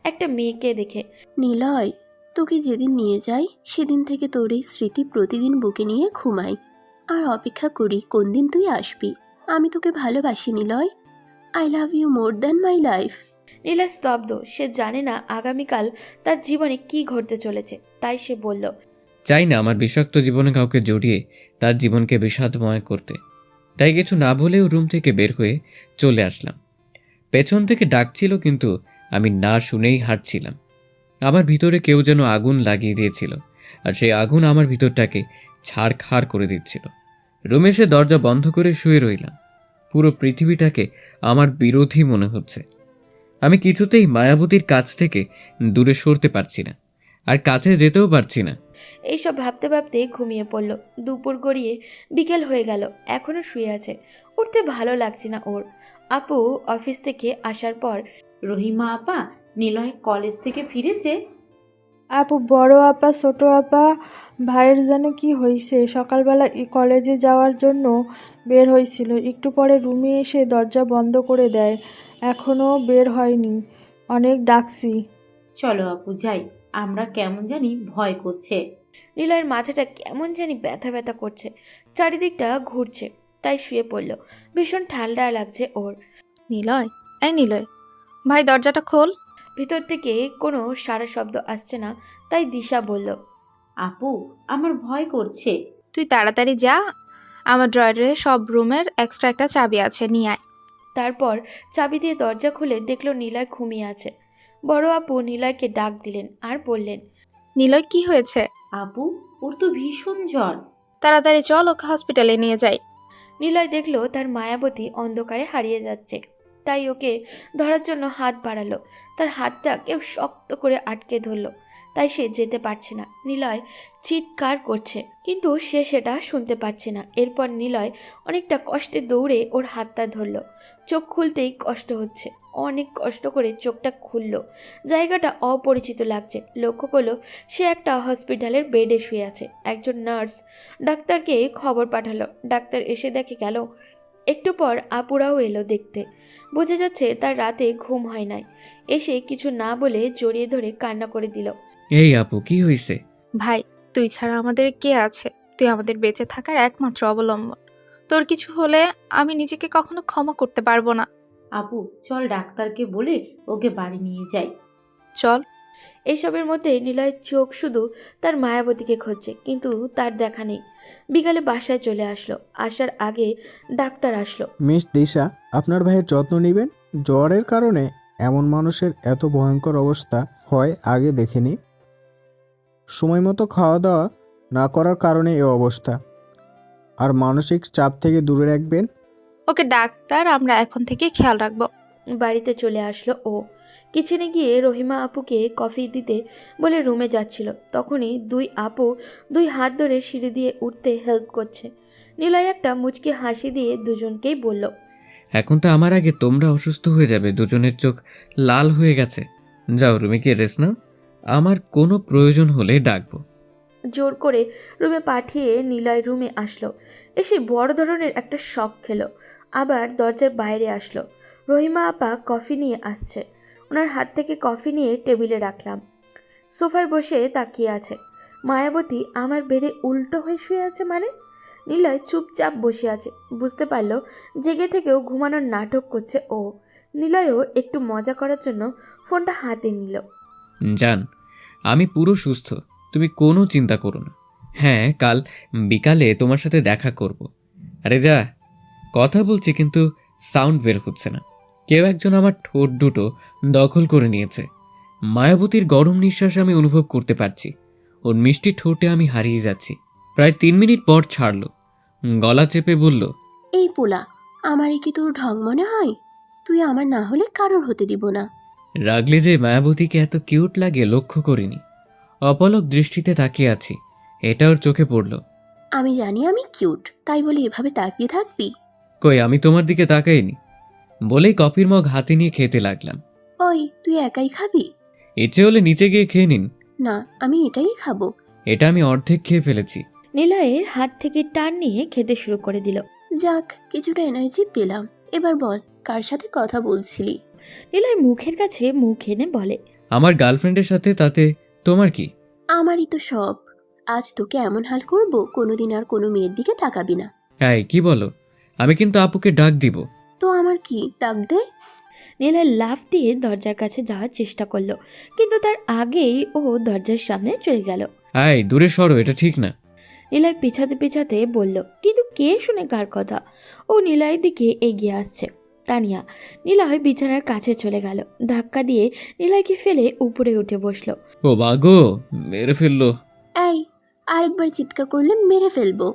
একটা মেয়েকে দেখে।
নিলয়, তোকে যেদিন নিয়ে যাই সেদিন থেকে তোর এই স্মৃতি প্রতিদিন বুকে নিয়ে ঘুমাই, আর অপেক্ষা করি কোন দিন তুই আসবি। আমি তোকে ভালোবাসি Niloy. I love you more than my life.
Niloy স্তব্ধ। সে জানে না আগামীকাল তার জীবনে কি ঘটতে চলেছে, তাই সে বলল,
চাই না আমার বিষাক্ত জীবনে কাউকে জড়িয়ে তার জীবনকে বিষাদময় করতে। তাই কিছু না বলেও রুম থেকে বের হয়ে চলে আসলাম। পেছন থেকে ডাকছিল, কিন্তু আমি না শুনেই হাঁটছিলাম। আমার ভিতরে কেউ যেন আগুন লাগিয়ে দিয়েছিল, আর সেই আগুন আমার ভিতরটাকে ছাড়খাড় করে দিচ্ছিল। রুমে এসে দরজা বন্ধ করে শুয়ে রইলাম। পুরো পৃথিবীটাকে আমার বিরোধী মনে হচ্ছে। আমি কিছুতেই মায়াবতীর কাছ থেকে দূরে সরতে পারছি না, আর কাছে যেতেও পারছি না।
এইসব ভাবতে ভাবতে ঘুমিয়ে পড়ল। দুপুর গড়িয়ে বিকেল হয়ে গেল, এখনো শুয়ে আছে। উঠতে ভালো লাগছে না ওর। আপু অফিস থেকে আসার পর,
রহিমা আপা নিলয় কলেজ থেকে ফিরেছে?
আপু, বড় আপা, ছোট আপা, ভাইয়ের যেন কি হয়েছে। সকালবেলা কলেজে যাওয়ার জন্য বের হয়েছিল, একটু পরে রুমে এসে দরজা বন্ধ করে দেয়। এখনও বের হয়নি, অনেক ডাকছি।
চলো আপু যাই, আমরা কেমন জানি ভয় করছে।
নিলয়ের মাথাটা কেমন জানি ব্যথা ব্যথা করছে, চারিদিকটা ঘুরছে, তাই শুয়ে পড়ল। ভীষণ ঠান্ডা লাগছে ওর।
নিলয়, এই নিলয়, ভাই দরজাটা খোল।
ভিতর থেকে কোনো সারা শব্দ আসছে না, তাই দিশা বলল,
আপু আমার ভয় করছে।
তুই তাড়াতাড়ি যা, আমার ড্রয়ারে সব রুমের এক্সট্রা একটা চাবি আছে, নিয়ে আয়।
তারপর চাবি দিয়ে দরজা খুলে দেখলো নিলয় ঘুমিয়ে আছে। বড় আপু নিলয়কে ডাক দিলেন আর বললেন,
নিলয়, কি হয়েছে?
আপু ওর তো ভীষণ জ্বর।
তাড়াতাড়ি চল, ওকে হসপিটালে নিয়ে যাই।
নিলয় দেখলো তার মায়াবতী অন্ধকারে হারিয়ে যাচ্ছে, তাই ওকে ধরার জন্য হাত বাড়ালো। তার হাতটা কেউ শক্ত করে আটকে ধরলো, তাই সে যেতে পারছে না। নিলয় চিৎকার করছে, কিন্তু সে সেটা শুনতে পাচ্ছে না। এরপর নিলয় অনেকটা কষ্টে দৌড়ে ওর হাতটা ধরলো। চোখ খুলতেই কষ্ট হচ্ছে, অনেক কষ্ট করে চোখটা খুললো। জায়গাটা অপরিচিত লাগছে। লক্ষ্য করলো সে একটা হসপিটালের বেডে শুয়ে আছে। একজন নার্স ডাক্তারকে খবর পাঠালো। ডাক্তার এসে দেখে গেল। একটু পর আপুরাও এলো দেখতে। বোঝা যাচ্ছে তার রাতে ঘুম হয় নাই। এসে কিছু না বলে জড়িয়ে ধরে কান্না করে দিল।
এই আপু, কি হয়েছে?
ভাই, তুই ছাড়া আমাদের কে আছে? তুই আমাদের বেঁচে থাকার একমাত্র অবলম্বন। তোর কিছু হলে আমি নিজেকে কখনো ক্ষমা করতে পারবো না।
আপু চল ডাক্তারকে বলে ওকে বাড়ি নিয়ে যাই।
চল।
এসবের মধ্যে নিলয়ের চোখ শুধু তার মায়াবতীকে খুঁজছে, কিন্তু তার দেখা নেই। বিকালে বাসায় চলে আসলো। আসার আগে ডাক্তার আসলো।
মিস দিশা, আপনার ভাইয়ের যত্ন নেবেন। জ্বরের কারণে এমন মানুষের এত ভয়ঙ্কর অবস্থা হয় আগে দেখিনি। সময় মতো খাওয়া দাওয়া না করার কারণে এ অবস্থা। আর মানসিক চাপ থেকে দূরে রাখবেন।
ওকে ডাক্তার, আমরা এখন থেকে খেয়াল রাখবো।
বাড়িতে চলে আসলো ও। কিচেনে গিয়ে রহিমা আপুকে কফি দিতে বলে রুমে যাচ্ছিল, তখনই দুই আপু দুই হাত ধরে সিঁড়ি দিয়ে উঠতে হেল্প করছে। নিলয় একটা মুচকি হাসি দিয়ে দুজনকেই বলল,
এখন তো আমার আগে তোমরা অসুস্থ হয়ে যাবে। দুজনের চোখ লাল হয়ে গেছে। যাও রুমে গিয়ে রেস্ট নাও, আমার কোনো প্রয়োজন হলে ডাকবো।
জোর করে রুমে পাঠিয়ে নিলয় রুমে আসলো। এসে বড় ধরনের একটা শক খেলো। আবার দরজার বাইরে আসলো। রহিমা আপা কফি নিয়ে আসছে। ওনার হাত থেকে কফি নিয়ে টেবিলে রাখলাম। সোফায় বসে তাকিয়ে আছে। মায়াবতী আমার বেডে উল্টো হয়ে শুয়ে আছে মানে? নিলয় চুপচাপ বসে আছে। বুঝতে পারলো জেগে থেকেও ঘুমানোর নাটক করছে ও। নিলয়ও একটু মজা করার জন্য ফোনটা হাতে নিল।
জান, আমি পুরো সুস্থ, তুমি কোনো চিন্তা করো না। হ্যাঁ, কাল বিকালে তোমার সাথে দেখা করব। আরে যা, কথা বলছি কিন্তু সাউন্ড বের হচ্ছে না। কেউ একজন আমার ঠোঁট দুটো দখল করে নিয়েছে। মায়াবতীর গরম নিঃশ্বাস আমি অনুভব করতে পারছি। ওর মিষ্টি ঠোঁটে আমি হারিয়ে যাচ্ছি। প্রায় 3 মিনিট পর ছাড়ল, গলা চেপে বলল,
এই পোলা, আমারই কি তোর ঢং মনে হয়? তুই আমার না হলে কারোর হতে দিব না।
রাগলে যে মায়াবতীকে এত কিউট লাগে লক্ষ্য করিনি। অপলক দৃষ্টিতে তাকিয়ে আছি, এটা ওর চোখে পড়ল।
আমি জানি আমি কিউট, তাই বলে এভাবে তাকিয়ে থাকবি?
কই, আমি তোমার দিকে তাকাইনি। বলেই কফির মগ হাতে নিয়ে খেতে লাগলাম।
ওই, তুই একাই খাবি?
ইচ্ছে হলে নিচে গিয়ে খেয়ে নিন।
না, আমি এটাই খাবো।
এটা আমি অর্ধেক খেয়ে ফেলেছি।
নিলয়ের হাত থেকে টান নিয়ে খেতে শুরু করে দিল।
যাক, কিছুটা এনার্জি পেলাম। এবার বল, কার সাথে কথা বলছিলি?
নিলয় মুখের কাছে মুখ এনে বলে,
আমার গার্লফ্রেন্ডের সাথে, তাতে তোমার কি?
আমারই তো সব। আজ তোকে এমন হাল করব, কোনোদিন আর কোনো মেয়ের দিকে তাকাবি না।
হ্যাঁ, কি বলো? আমি কিন্তু আপুকে ডাক দিব।
তো আমার কি, ডাক দে।
নিলয় লাফ দিয়ে দরজার কাছে যাওয়ার চেষ্টা করলো, কিন্তু তার আগেই ও দরজার সামনে চলে গেল।
আয় দূরে সরো, এটা ঠিক না।
নিলয় পিছাতে পিছাতে বলল, কিন্তু কে শুনে কার কথা? ও নিলয়ের দিকে এগিয়ে আসছে। তানিয়া। নিলয় বিছানার কাছে চলে গেল, ধাক্কা দিয়ে নিলয়কে ফেলে উপরে উঠে বসলো।
ও বাগো, মেরে ফেললো।
এই, আরেকবার চিৎকার করলে মেরে ফেলবো।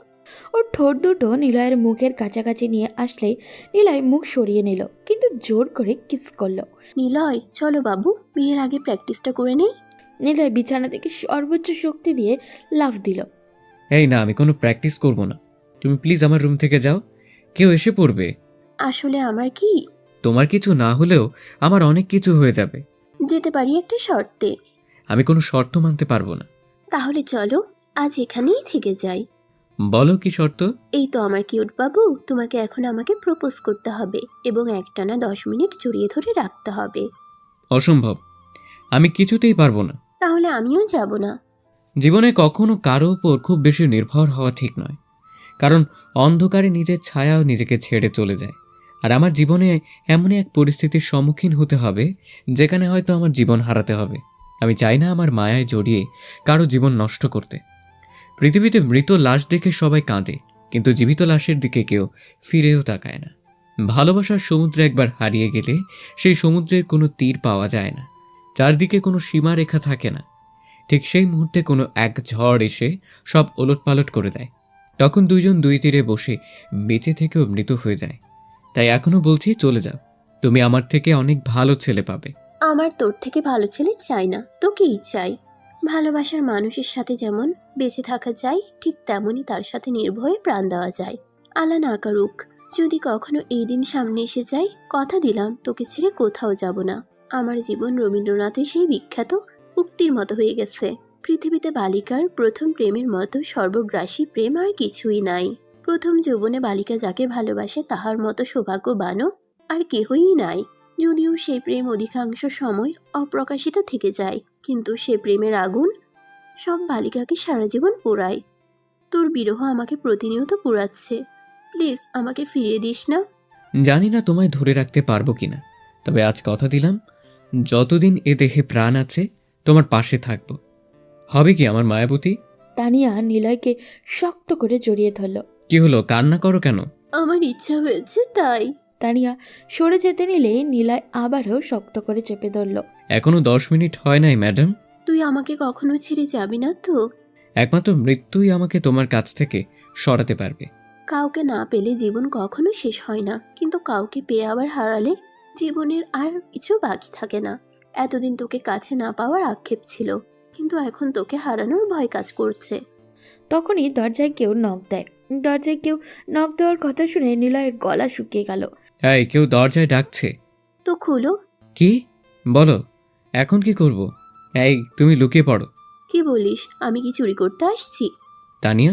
ওর ঠোঁট দুটো নিলয়ের মুখের কাছাকাছি নিয়ে আসলে নিলয় মুখ সরিয়ে নিল, কিন্তু জোর করে কিস করলো।
নিলয়, চলো বাবু, বিয়ের আগে প্র্যাকটিসটা করে নেই।
নিলয় বিছানা থেকে সর্বোচ্চ শক্তি দিয়ে লাফ দিল।
এই না, আমি কোনো প্র্যাকটিস করব না। তুমি প্লিজ আমার রুম থেকে যাও, কেউ এসে পড়বে।
আসলে আমার কি?
তোমার কিছু না হলেও আমার অনেক কিছু হয়ে যাবে।
যেতে পারি একটা শর্তে।
আমি কোনো শর্ত মানতে পারবো না।
তাহলে চলো, আজ এখানেই থেকে যাই।
বলো কি শর্ত?
এই তো আমার কিউট বাবু, তোমাকে এখন আমাকে প্রপোজ করতে হবে এবং একটানা 10 মিনিট জড়িয়ে ধরে রাখতে হবে।
অসম্ভব, আমি কিছুতেই পারবো না।
তাহলে আমিও যাব না।
জীবনে কখনো কারো উপর খুব বেশি নির্ভর হওয়া ঠিক নয়, কারণ অন্ধকারে নিজের ছায়াও নিজেকে ছেড়ে চলে যায়। আর আমার জীবনে এমনই এক পরিস্থিতির সম্মুখীন হতে হবে যেখানে হয়তো আমার জীবন হারাতে হবে। আমি চাই না আমার মায়ায় জড়িয়ে কারো জীবন নষ্ট করতে। পৃথিবীতে মৃত লাশ দেখে সবাই কাঁদে, কিন্তু জীবিত লাশের দিকে কেউ ফিরেও তাকায় না। ভালোবাসার সমুদ্রে একবার হারিয়ে গেলে সেই সমুদ্রের কোনো তীর পাওয়া যায় না, চারদিকে কোনো সীমারেখা থাকে না। ঠিক সেই মুহূর্তে কোনো এক ঝড় এসে সব ওলটপালট করে দেয়। তখন দুইজন দুই তীরে বসে বেঁচে থেকেও মৃত হয়ে যায়। তাই এখনো বলছি, চলে যাও। তুমি আমার থেকে অনেক ভালো ছেলে পাবে।
আমার তোর থেকে ভালো ছেলে চাই না, তোকেই চাই। ভালোবাসার মানুষের সাথে যেমন বেঁচে থাকা যায়, ঠিক তেমনই তার সাথে নির্ভয়ে প্রাণ দেওয়া যায়। আল্লাহ না করুক, যদি কখনো এই দিন সামনে এসে যায়, কথা দিলাম তোকে ছেড়ে কোথাও যাব না। আমার জীবন রবীন্দ্রনাথের সেই বিখ্যাত উক্তির মতো হয়ে গেছে, পৃথিবীতে বালিকার প্রথম প্রেমের মতো সর্বগ্রাসী প্রেম আর কিছুই নাই। প্রথম যৌবনে বালিকা যাকে ভালোবাসে তাহার মতো সৌভাগ্যবানও আর কেহই নাই। যদিও সেই প্রেম অধিকাংশ সময় অপ্রকাশিত থেকে যায়, কিন্তু সে প্রেমের আগুন সব বালিকাকে সারা জীবন পোড়ায়। তোর বিরহ আমাকে প্রতিনিয়ত পোড়াচ্ছে। প্লিজ আমাকে ফিরিয়ে দিস না।
জানি না তোমায় ধরে রাখতে পারবো কিনা, তবে আজ কথা দিলাম, যতদিন এ দেহে প্রাণ আছে তোমার পাশে থাকবো। হবে কি আমার মায়াবতী?
তানিয়া নিলয়কে শক্ত করে জড়িয়ে ধরল।
কি হলো, কান্না করো কেন?
আমার ইচ্ছা হয়েছে তাই।
তানিয়া সরে যেতে নিলে নিলয় আবারও শক্ত করে চেপে ধরল।
এখনো 10 মিনিট হয় নাই ম্যাডাম।
তুই আমাকে কখনো ছেড়ে যাবি না তো?
একমাত্র মৃত্যুই আমাকে তোমার কাছ থেকে সরাতে পারবে।
কাউকে না পেলে জীবন কখনো শেষ হয় না, কিন্তু কাউকে পেয়ে আবার হারালে জীবনের আর কিছু বাকি থাকে না। এতদিন তোকে কাছে না পাওয়ার আক্ষেপ ছিল, কিন্তু এখন তোকে হারানোর ভয় কাজ করছে।
তখনই দরজায় কেউ নক দেয়। দরজায় কেউ নক দেওয়ার কথা শুনে নিলয়ের গলা শুকিয়ে গেল।
এই, কেউ দরজায় ডাকছে।
তো খুলো।
কি? বলো, এখন কি করব? এই, তুমি লুকিয়ে পড়ো।
কি বলিস, আমি কি চুরি করতে আসছি?
তানিয়া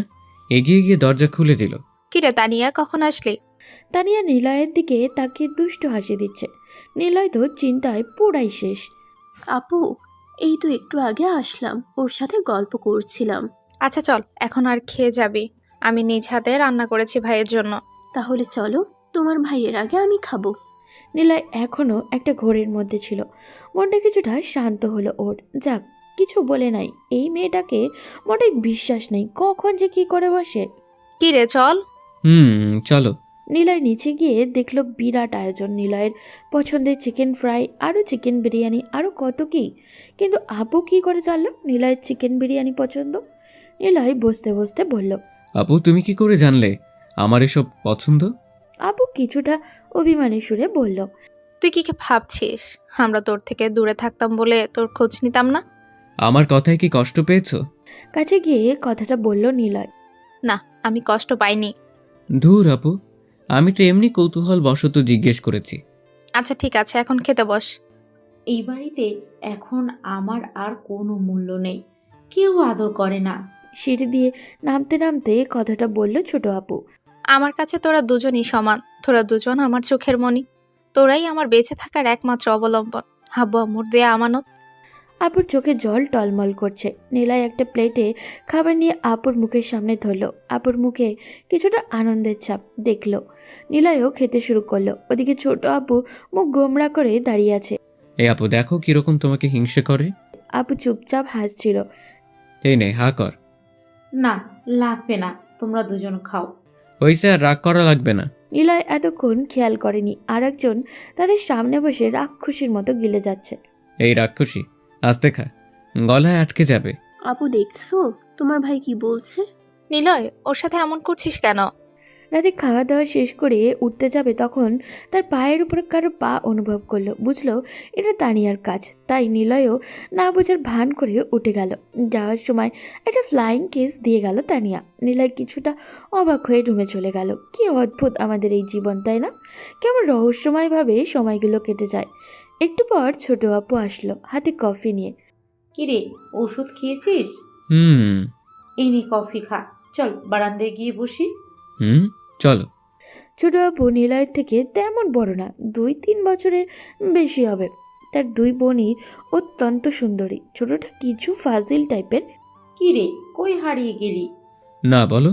এগিয়ে গিয়ে দরজা খুলে দিল।
কিরে তানিয়া, কখন আসলি?
তানিয়া নিলয়ের দিকে তাকে দুষ্ট হাসি দিচ্ছে। নিলয় তো চিন্তায় পুরাই শেষ।
আপু, এই তো একটু আগে আসলাম, ওর সাথে গল্প করছিলাম।
আচ্ছা চল, এখন আর খেয়ে যাবি? আমি নিজ হাতে রান্না করেছি ভাইয়ের জন্য।
তাহলে চলো, তোমার ভাইয়ের আগে আমি খাবো।
নিলয় এখনো একটা ঘোরের মধ্যে ছিল। মনটা কিছুটা শান্ত হলো ওর। যাক, কিছু বলে নাই। এই মেয়েটাকে মোটেই বিশ্বাস নেই, কখন যে কি করে বসে।
কি রে, চল।
চলো।
নিলয় নিচে গিয়ে দেখলো বিরাট আয়োজন। নিলয়ের পছন্দের চিকেন ফ্রাই, আরও চিকেন বিরিয়ানি, আরও কত কী। কিন্তু আপু কী করে জানলো নিলয়ের চিকেন বিরিয়ানি পছন্দ? নিলয় বসতে বসতে বলল,
আপু তুমি কি করে জানলে আমার এসব পছন্দ?
আপু কিছুটা অভিমানী সুরে বলল,
তুই কি ভাবছিস আমরা তোর থেকে দূরে থাকতাম বলে তোর খোঁজ নিতাম না?
আমার কথায় কি কষ্ট পেয়েছো?
কাছে গিয়ে কথাটা বলল নিলয়।
না, আমি কষ্ট পাইনি।
ধুর আপু, আমি তো এমনি কৌতূহল বশত জিজ্ঞেস করেছি।
আচ্ছা ঠিক আছে, এখন খেতে বস।
এই বাড়িতে এখন আমার আর কোনো মূল্য নেই, কেউ আদর করে না।
সিঁড়ি দিয়ে নামতে নামতে কথাটা বলল ছোট আপু।
আমার কাছে তোরা দুজনই সমান, তোরা দুজন আমার চোখের মণি, তোরাই আমার বেঁচে থাকার একমাত্র অবলম্বন, আব্বু আম্মুর দেয়া আমানত।
আপুর চোখে জল টলমল করছে। নিলয় একটা প্লেটে খাবার নিয়ে আপুর মুখের সামনে ধরলো। আপুর মুখে কিছুটা আনন্দের ছাপ দেখলো। নিলয়ও খেতে শুরু করলো। ওদিকে ছোট আপু মুখ গোমড়া করে দাঁড়িয়ে আছে।
এই আপু দেখো কিরকম তোমাকে হিংসে করে।
আপু চুপচাপ হাসছিল।
এই নে হা কর।
না, লাগবে না, তোমরা দুজন খাও।
হইছে, আর রাগ করা লাগবে না।
নিলয় এতক্ষণ খেয়াল করেনি আর একজন তাদের সামনে বসে রাক্ষসীর মতো গিলে যাচ্ছে।
এই রাক্ষসী, আস্তে খা, গলায় আটকে যাবে।
আপু দেখছো তোমার ভাই কি বলছে?
নিলয়, ওর সাথে এমন করছিস কেন?
রাতে খাওয়া দাওয়া শেষ করে উঠতে যাবে তখন তার পায়ের উপর কারো পা অনুভব করলো। বুঝলো এটা তানিয়ার কাজ। তাই নিলয়ও না বোঝার ভান করে উঠে গেল। যাওয়ার সময় একটা ফ্লাইং কিস দিয়ে গেল তানিয়া। নিলয় কিছুটা অবাক হয়ে রুমে চলে গেল। কি অদ্ভুত আমাদের এই জীবন, তাই না? কেমন রহস্যময়ভাবে সময়গুলো কেটে যায়। একটু পর ছোট আপু আসলো হাতে কফি নিয়ে।
কিরে, ওষুধ খেয়েছিস?
হুম।
এই নে কফি খা, চল বারান্দায় গিয়ে বসি।
চলো।
ছোট আপু নিলয়ের থেকে তেমন বড় না, 2-3 বছরের বেশি হবে। তার দুই বোনই অত্যন্ত সুন্দরী। ছোটটা কিছু ফাজিল টাইপের।
কিরে, কই হারিয়ে গেলি?
না বলো।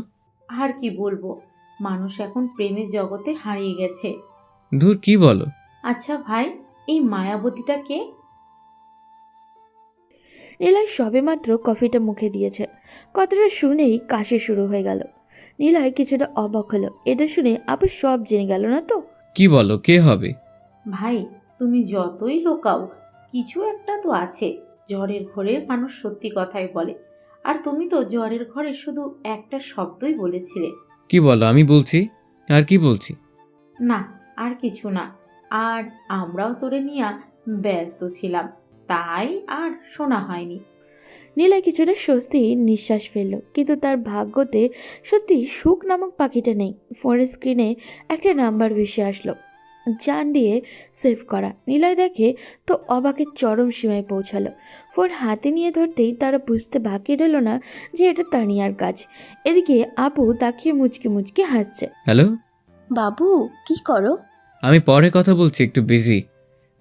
আর কি বলবো, মানুষ এখন প্রেমের জগতে হারিয়ে গেছে।
ধুর কি বলো?
আচ্ছা ভাই, এই মায়াবতীটা কে?
নিলয় সবেমাত্র কফিটা মুখে দিয়েছে। কথাটা শুনেই কাশি শুরু হয়ে গেল। নিলয় কিছুটা অবাক হলো। এটা শুনে আপু সব জেনে গেল না তো?
কি বলো, কে হবে?
ভাই, তুমি যতই লোকাও, কিছু একটা তো আছে। জ্বরের ঘরে মানুষ সত্যি কথাই বলে, আর তুমি তো জ্বরের ঘরে শুধু একটা শব্দই বলেছিলে।
কি বলো, আমি বলছি। আর কি বলছি?
না, আর কিছু না। আর আমরাও তোরে নিয়ে ব্যস্ত ছিলাম, তাই আর শোনা হয়নি।
নিলয় কিছুটা স্বস্তি নিঃশ্বাস ফেলল। কিন্তু তার ভাগ্যতে সত্যি সুখ নামক পাখিটা নেই। ফোনের স্ক্রিনে একটা নাম্বার ভেসে আসলো, জান দিয়ে সেভ করা। নিলয় দেখে তো অবাকের চরম সীমায় পৌঁছালো। ফোন হাতে নিয়ে ধরতেই তারা বুঝতে বাকি রইল না যে এটা তানিয়ার কাজ। এদিকে আপু তাকিয়ে মুচকি মুচকি হাসছে।
হ্যালো
বাবু কি করো?
আমি পরে কথা বলছি, একটু বিজি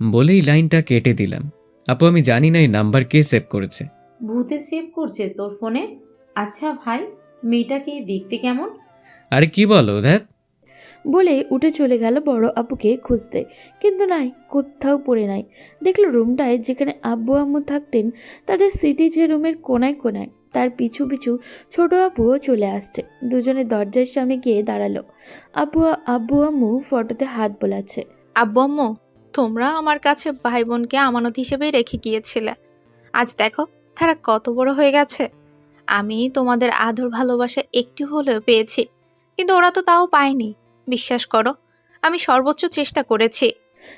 বলেই লাইনটা কেটে দিলাম। আপু আমি জানি না এই নাম্বার কে সেভ করেছে।
ভূতে সেভ করছে তোর ফোনে? আচ্ছা ভাই, মেয়েটাকে দেখতে কেমন?
আরে কি বলো ধ্যাত।
বলে উঠে চলে গেল বড় আপুকে খুঁজতে। কিন্তু নাই, কোথাও পড়ে নাই। দেখলো রুমটায় যেখানে আব্বু আম্মু থাকতেন তাদের স্মৃতি যে রুমের কোনায় কোনায়। তার পিছু পিছু ছোট আপুও চলে আসছে। দুজনে দরজার সামনে গিয়ে দাঁড়ালো। আব্বু আম্মু ফটোতে হাত বোলাচ্ছে।
আব্বু আম্মু, তোমরা আমার কাছে ভাই বোনকে আমানত হিসেবেই রেখে গিয়েছিলে। আজ দেখো তারা কত বড় হয়ে গেছে। আমি তোমাদের আদর ভালোবাসা একটু হলেও পেয়েছি, কিন্তু ওরা তো তাও পায়নি। বিশ্বাস করো, আমি সর্বোচ্চ চেষ্টা করেছি।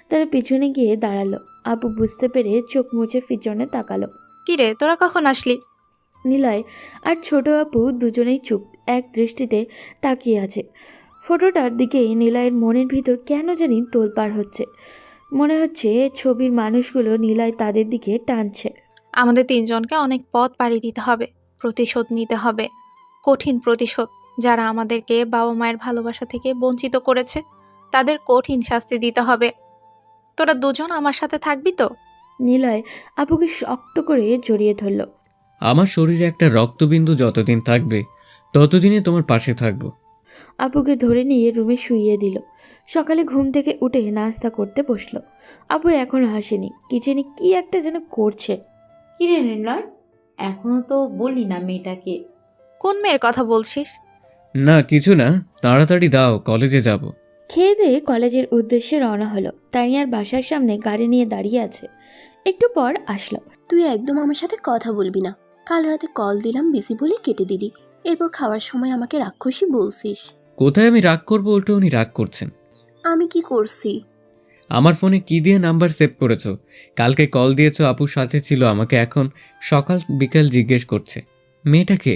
তারা পিছনে গিয়ে দাঁড়ালো। আপু বুঝতে পেরে চোখ মুছে পিছনে তাকালো।
কিরে, তোরা কখন আসলি?
নিলয় আর ছোট আপু দুজনেই চুপ, এক দৃষ্টিতে তাকিয়ে আছে। ফটোটার দিকেই নিলয়ের মনের ভিতর কেন জানি তোলপাড় হচ্ছে। মনে হচ্ছে ছবির মানুষগুলো নিলয় তাদের দিকে টানছে।
আমাদের তিনজনকে অনেক পথ পাড়ি দিতে হবে, প্রতিশোধ নিতে হবে, কঠিন প্রতিশোধ। যারা আমাদেরকে বাবা মায়ের ভালোবাসা থেকে বঞ্চিত করেছে তাদের কঠিন শাস্তি দিতে হবে। তোরা দুজন আমার সাথে থাকবি তো?
নিলয় আপুকে শক্ত করে জড়িয়ে ধরল।
আমার শরীরে একটা রক্তবিন্দু যতদিন থাকবে ততদিনই তোমার পাশে থাকবো।
আপুকে ধরে নিয়ে রুমে শুইয়ে দিল। সকালে ঘুম থেকে উঠে নাস্তা করতে বসলো। আপু এখনো হাসেনি, কিচেনে কি একটা যেন করছে।
কিরে নিলয়, এখনো তো বললি না মেয়েটাকে?
কোন মেয়ের কথা বলছিস?
না কিছু না, তাড়াতাড়ি দাও, কলেজে যাব।
খেয়ে দিয়ে কলেজের উদ্দেশ্যে রওনা হলো। তানিয়ার বাসার সামনে গাড়ি নিয়ে দাঁড়িয়ে আছে। একটু পর আসলো।
তুই একদম আমার সাথে কথা বলবি না। কাল রাতে কল দিলাম বিজি বলে কেটে দিলি, এরপর খাওয়ার সময় আমাকে রাক্ষসী বলছিস।
কোথায় আমি রাগ করবো উল্টো উনি রাগ করছেন।
আমি কি করছি?
আমার ফোনে কি দিয়ে নাম্বার সেভ করেছো? কালকে কল দিয়েছো, আপুর সাথে ছিল, আমাকে এখন সকাল বিকাল জিজ্ঞেস করছে। মেয়েটাকে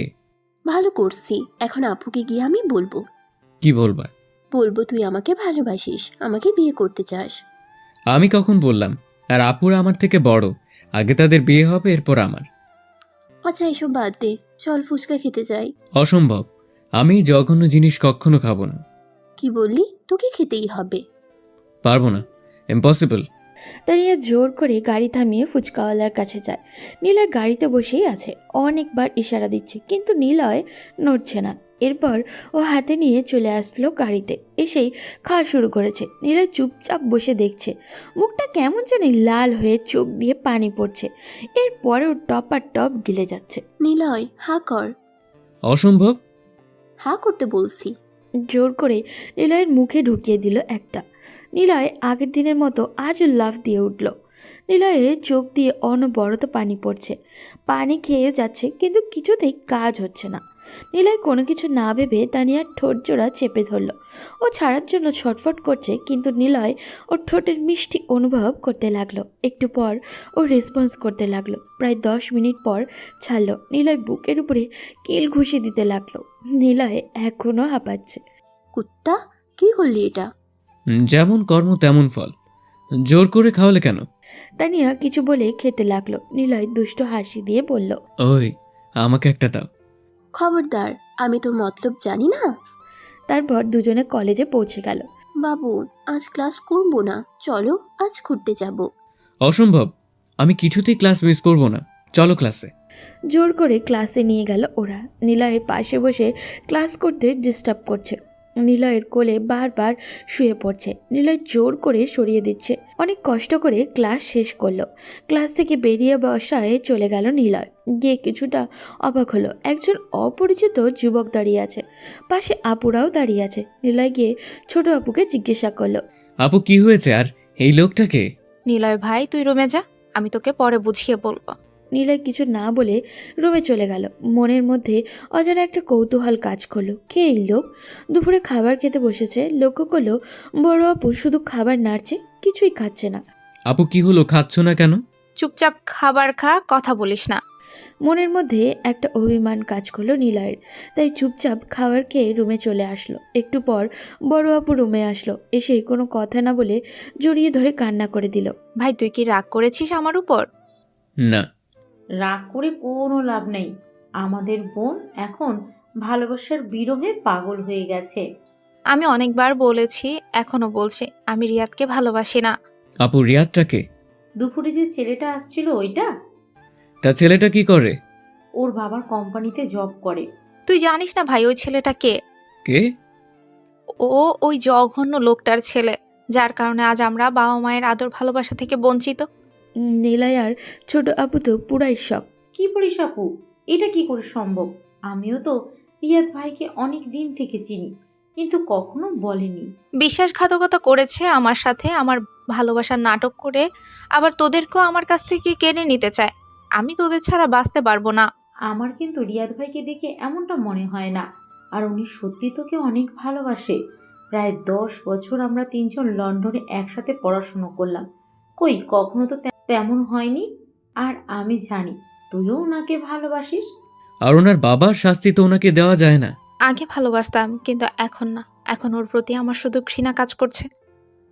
ভালো করছি। এখন আপুকে গিয়ে আমি বলবো।
কি বলবা?
বলবো তুই আমাকে ভালোবাসিস, আমাকে বিয়ে করতে চাস।
আমি কখন বললাম? আর আপুরা আমার থেকে বড়, আগে তাদের বিয়ে হবে এরপর আমার।
আচ্ছা এসব বাদ দে, চল ফুচকা খেতে যাই।
অসম্ভব, আমি জঘন্য জিনিস কখনো খাবো না।
কি বললি? তোকে খেতেই হবে।
পারবো না, ইম্পসিবল।
তানিয়া জোর করে গাড়ি থামিয়ে ফুচকাওয়ালার কাছে যায়। নিলয় গাড়িতে বসেই আছে। অনেকবার ইশারা দিচ্ছে কিন্তু নিলয় নড়ছে না। এরপর ও হাতে নিয়ে চলে আসলো গাড়িতে, এসেই খাওয়া শুরু করেছে। নিলয় চুপচাপ বসে দেখছে। মুখটা কেমন জানি লাল হয়ে চোখ দিয়ে পানি পড়ছে। এরপরেও টপার টপ গিলে যাচ্ছে।
নিলয় হা কর।
অসম্ভব।
হা করতে বলছি।
জোর করে নিলয়ের মুখে ঢুকিয়ে দিল একটা। নিলয় আগের দিনের মতো আজও লাফ দিয়ে উঠল। নিলয়ের চোখ দিয়ে অনবরত পানি পড়ছে। পানি খেয়ে যাচ্ছে কিন্তু কিছুতেই কাজ হচ্ছে না। নিলয় কোনো কিছু না ভেবে তানিয়ার ঠোঁট জোড়া চেপে ধরল। ও ছাড়ার জন্য ছটফট করছে কিন্তু নিলয় ওর ঠোঁটের মিষ্টি অনুভব করতে লাগলো। একটু পর ও রেসপন্স করতে লাগলো। প্রায় 10 মিনিট পর ছাড়লো। নিলয় বুকের উপরে কিল ঘুষি দিতে লাগলো। নিলয় এখনও হাঁপাচ্ছে।
কুত্তা, কি করলি এটা?
যেমন কর্ম তেমন ফল। জোর করে খাওয়ালে কেন?
তানিয়া কিছু বলে খেতে লাগলো। নিলয় দুষ্ট হাসি দিয়ে বলল,
ওই, আমাকে একটা দাও।
খবরদার, আমি তোর মতলব জানি না।
তারপর দুজনে কলেজে পৌঁছে গেল।
বাবু, আজ ক্লাস করবো না, চলো আজ ঘুরতে যাব।
অসম্ভব, আমি কিছুতেই ক্লাস মিস করব না, চলো ক্লাসে।
জোর করে ক্লাসে নিয়ে গেল ওরা। নিলয়ের পাশে বসে ক্লাস করতে ডিস্টার্ব করছে। নিলয়ের কোলে বারবার শুয়ে পড়ছে। নিলয় জোর করে সরিয়ে দিচ্ছে। অনেক কষ্ট করে ক্লাস শেষ করলো। ক্লাস থেকে বেরিয়ে বসায় চলে গেল নিলয়। গিয়ে কিছুটা অবাক হলো, একজন অপরিচিত যুবক দাঁড়িয়ে আছে। পাশে আপুরাও দাঁড়িয়ে আছে। নিলয় গিয়ে ছোট আপুকে জিজ্ঞাসা করলো,
আপু কি হয়েছে আর এই লোকটাকে?
নিলয় ভাই তুই রুমে যা, আমি তোকে পরে বুঝিয়ে বলবো।
নিলয় কিছু না বলে রুমে চলে গেল। মনের মধ্যে অজানা একটা কৌতূহল কাজ করলো। কে এই লোক? দুপুরে খাবার খেতে বসেছে, লক্ষ্য করলো বড় আপু শুধু খাবার নাড়ছে, কিছুই খাচ্ছে না।
আপু কি হলো, খাচ্ছ না কেন?
চুপচাপ খাবার খা, কথা বলিস না।
মনের মধ্যে একটা অভিমান কাজ করলো নিলয়ের, তাই চুপচাপ খাবার খেয়ে রুমে চলে আসলো। একটু পর বড় আপু রুমে আসলো। এসে কোনো কথা না বলে জড়িয়ে ধরে কান্না করে দিল।
ভাই তুই কি রাগ করেছিস আমার উপর?
না।
রাগ করে কোনো লাভ নেই। আমাদের বোন এখন ভালোবাসার বিরহে পাগল হয়ে গেছে।
আমি অনেকবার বলেছি, এখনো বলছি, আমি রিয়াদকে ভালোবাসি না।
আপু রিয়াদটাকে?
দুপুরে যে ছেলেটা আসছিল ওইটা।
তা ছেলেটা কি করে?
ওর বাবার কোম্পানিতে জব করে।
তুই জানিস না ভাই ওই ছেলেটা কে?
কে?
ও ওই জঘন্য লোকটার ছেলে, যার কারণে আজ আমরা বাবা মায়ের আদর ভালোবাসা থেকে বঞ্চিত।
নিলয় আর ছোট আপু তো পুরাই শখ।
কি বলিস আপু, এটা কি করে সম্ভব? আমিও তো রিয়াদ ভাইকে অনেক দিন থেকে চিনি, কিন্তু কখনো বলেনি।
বিশ্বাসঘাতকতা করেছে আমার সাথে, আমার ভালোবাসার নাটক করে আবার তোদেরকেও আমার কাছ থেকে কেড়ে নিতে চায়। আমি তোদের ছাড়া বাঁচতে পারবো না।
আমার কিন্তু রিয়াদ ভাইকে দেখে এমনটা মনে হয় না। আর উনি সত্যি তোকে অনেক ভালোবাসে। প্রায় 10 বছর আমরা তিনজন লন্ডনে একসাথে পড়াশুনো করলাম, কই কখনো তো তেমন হয়নি। আর আমি জানি তুইও ওনাকে ভালোবাসিস।
আর ওনার বাবার শাস্তি তো ওনাকে দেওয়া যায় না।
আগে ভালোবাসতাম কিন্তু এখন না। এখন ওর প্রতি আমার শুধু ঘৃণা কাজ করছে।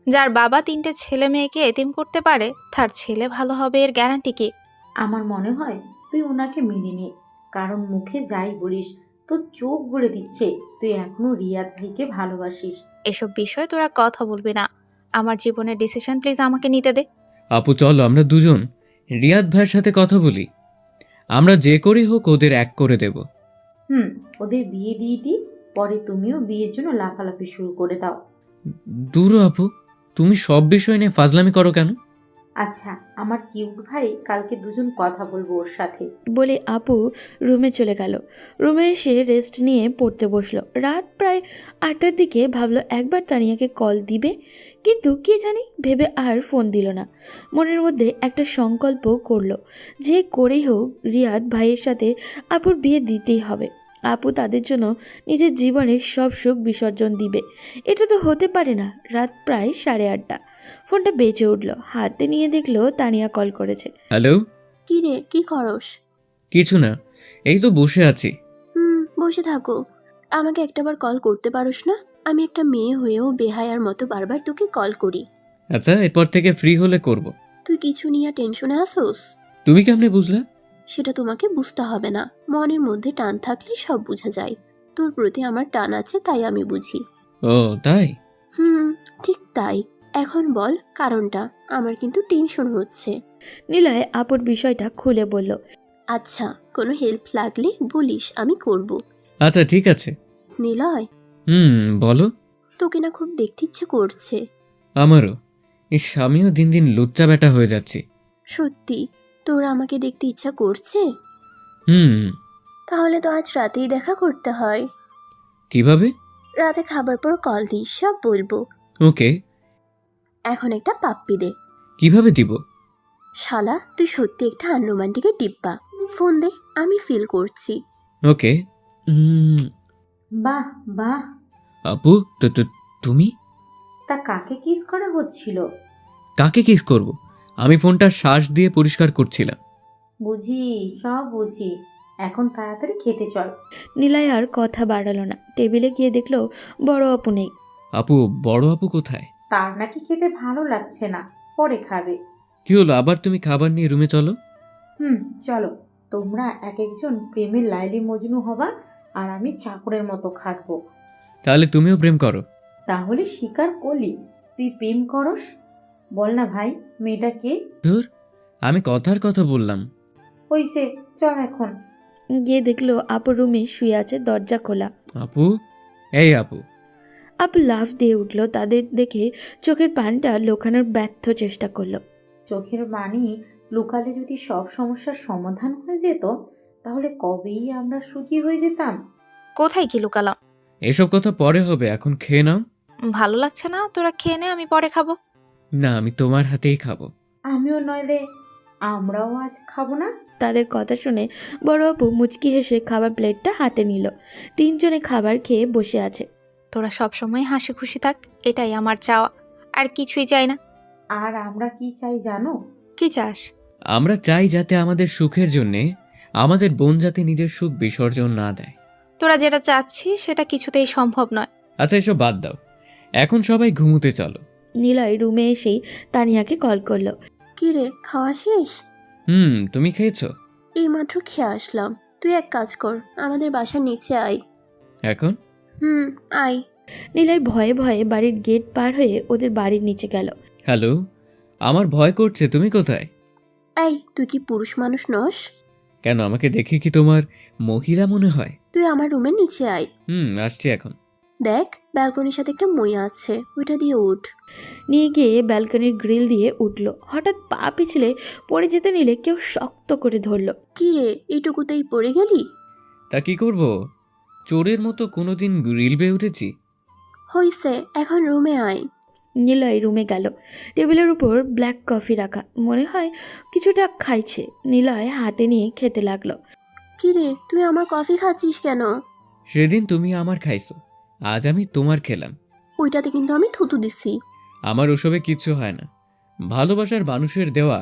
যার বাবা 3টে ছেলে মেয়েকে এতিম করতে পারে, তার ছেলে ভালো হবে এর গ্যারান্টি কি?
আমার মনে হয় তুই ওনাকে মেনে নে, কারণ মুখে যাই বলিস তোর চোখ বলে দিচ্ছে তুই এখনো রিয়াদ ভাইকে ভালোবাসিস।
এসব বিষয়ে তোরা কথা বলবি না। আমার জীবনের ডিসিশন প্লিজ আমাকে নিতে দে।
আপু চলো আমরা দুজন রিয়াদ ভাইয়ের সাথে কথা বলি। আমরা যে করেই হোক ওদের এক করে দেব।
ওদের বিয়ে দিয়ে দিই, পরে তুমিও বিয়ের জন্য লাফালাফি শুরু করে দাও।
দূর আপু, তুমি সব বিষয় নিয়ে ফাজলামি করো কেন?
আচ্ছা, আমার কিউট ভাই, কালকে দুজন কথা বলবো ওর সাথে।
বলে আপু রুমে চলে গেল। রুমে এসে রেস্ট নিয়ে পড়তে বসলো। রাত প্রায় 8টার দিকে ভাবলো একবার তানিয়াকে কল দিবে, কিন্তু কি জানি ভেবে আর ফোন দিল না। মনের মধ্যে একটা সংকল্প করলো, যে করেই হোক রিয়াদ ভাইয়ের সাথে আপুর বিয়ে দিতেই হবে। আপু তাদের জন্য নিজের জীবনের সব সুখ বিসর্জন দিবে, এটা তো হতে পারে না। রাত প্রায় 8:30। ফোনটা বেজে উঠলো, হাতে নিয়ে দেখলো তানিয়া কল করেছে।
হ্যালো।
কি রে, কি করস?
কিছু না, এই তো বসে আছি।
বসে থাকো। আমাকে একটাবার কল করতে পারোস না? আমি একটা মেয়ে হয়েও বেহায়ার মতো বারবার তোকে কল করি।
আচ্ছা, এরপর থেকে ফ্রি হলে করব।
তুই কিছু নিয়ে টেনশনে আসোস?
তুমি কেমনে বুঝলা?
সেটা তোমাকে বুঝতে হবে না, মনের মধ্যে টান থাকলে সব বোঝা যায়। তোর প্রতি আমার টান আছে, তাই আমি বুঝি।
ও তাই?
ঠিক তাই। এখন বল কারণটা, আমার কিন্তু টেনশন হচ্ছে।
নিলয় আপুর বিষয়টা খুলে বলল।
আচ্ছা, কোনো হেল্প লাগলে বলিস, আমি করব।
আচ্ছা ঠিক আছে।
নিলয়,
বলো।
তোকে না খুব দেখতে ইচ্ছে করছে।
আমারও। এই আমিও দিন দিন লুচ্চা বেটা হয়ে যাচ্ছি।
সত্যি তোর আমাকে দেখতে ইচ্ছা করছে? তাহলে তো আজ রাতেই দেখা করতে হয়।
কিভাবে?
রাতে খাবার পর কল দিস, সব বলবো।
ওকে।
এখন একটা পাপ্পি দে।
কিভাবে দিব?
শালা, তুই সত্যি একটা আনরোমান্টিকের ডিব্বা। ফোন দে, আমি ফিল করছি।
ওকে।
বাহ বাহ।
আপু, তুমি?
তা কাকে কিস করা হচ্ছিল?
কাকে কিস করব? আমি ফোনটা শ্বাস দিয়ে পরিষ্কার করছিলাম।
বুঝি, সব বুঝি। এখন তাড়াতাড়ি খেতে চল।
নিলয় আর কথা বাড়ালো না। টেবিলে গিয়ে দেখলো বড় আপু নেই।
আপু, বড় আপু কোথায়?
তার নাকি খেতে ভালো লাগছে না, পরে খাবে।
কি হলো আবার? তুমি খাবার নিয়ে রুমে চলো।
চলো। তোমরা এক একজন প্রেমের লাইলি মজনু হবা, আর আমি চাকরের মতো খাটবো।
তাহলে তুমিও প্রেম করো।
তাহলে স্বীকার করলি তুই প্রেম করস? বল না ভাই, মেয়েটা কে?
ধুর, আমি কথার কথা বললাম।
হইছে, চল এখন।
গিয়ে দেখলো আপুর রুমে শুয়ে আছে, দরজা খোলা।
আপু, এই আপু।
আপু লাফ দিয়ে উঠলো। তাদের দেখে চোখের পানটা লোকানোর ব্যর্থ চেষ্টা করলো।
চোখের পানি লুকালে যদি সব সমস্যার সমাধান হয়ে যেত, তাহলে কবেই আমরা সুখী হয়ে যেতাম।
কোথায় কি লুকালাম?
এসব কথা পরে হবে, এখন খেয়ে নাও।
ভালো লাগছে না? তোরা খেয়ে নে, আমি পরে খাবো।
না, আমি তোমার হাতেই খাবো।
আমিও নইলে আমরাও আজ খাবো না।
তাদের কথা শুনে বড় আপু মুচকি হেসে খাবার প্লেটটা হাতে নিল। তিনজনে খাবার খেয়ে বসে আছে।
তোরা সবসময় হাসি খুশি থাক, এটাই আমার চাওয়া, আর কিছুই চাই না।
আর আমরা কি চাই জানো?
কি চাস?
আমরা চাই যাতে আমাদের সুখের জন্যে আমাদের বোন যাতে নিজের সুখ বিসর্জন না দেয়।
তোরা যেটা চাচ্ছিস সেটা কিছুতেই সম্ভব নয়।
আচ্ছা, এসব বাদ দাও, এখন সবাই ঘুমোতে চলো।
নিলয় রুমে এসেই তানিয়াকে কল করলো।
কি রে, খাওয়া শেষ?
তুমি খেয়েছো?
এইমাত্র খেয়ে আসলাম। তুই এক কাজ কর, আমাদের বাসার নিচে আয়।
এখন?
আয়।
নিলয় ভয়ে ভয়ে বাড়ির গেট পার হয়ে ওদের বাড়ির নিচে গেল।
হ্যালো, আমার ভয় করছে। তুমি কোথায়?
এই, তুই কি পুরুষ মানুষ নস?
কেন, আমাকে দেখে কি তোমার মহিলা মনে হয়?
তুই আমার রুমের নিচে আয়।
আসছি এখন।
দেখ, ব্যালকনির সাথে একটা মই আছে, ওইটা দিয়ে উঠ।
নিয়ে গিয়ে ব্যালকনির গ্রিল দিয়ে উঠলো। হঠাৎ পা পিছলে পড়ে যেতে নিলে কেউ শক্ত করে ধরলো।
কি রে, এইটুকুতেই পড়ে গেলি?
তা কি করব? চোরের মতো কোনোদিন গ্রিল বেয়ে উঠেছি?
হইছে, এখন রুমে আয়।
নিলয় রুমে গেল। টেবিলের উপর ব্ল্যাক কফি রাখা, মনে হয় কিছুটা খাইছে। নিলয় হাতে নিয়ে খেতে লাগলো।
কি রে, তুই আমার কফি খাচ্ছিস কেন?
সেদিন তুমি আমার খাইছো, আজ আমি তোমার খেলাম।
ওইটাতে কিন্তু আমি থুতু দিছি।
আমার ওসবে কিচ্ছু হয় না। ভালোবাসার মানুষের দেওয়া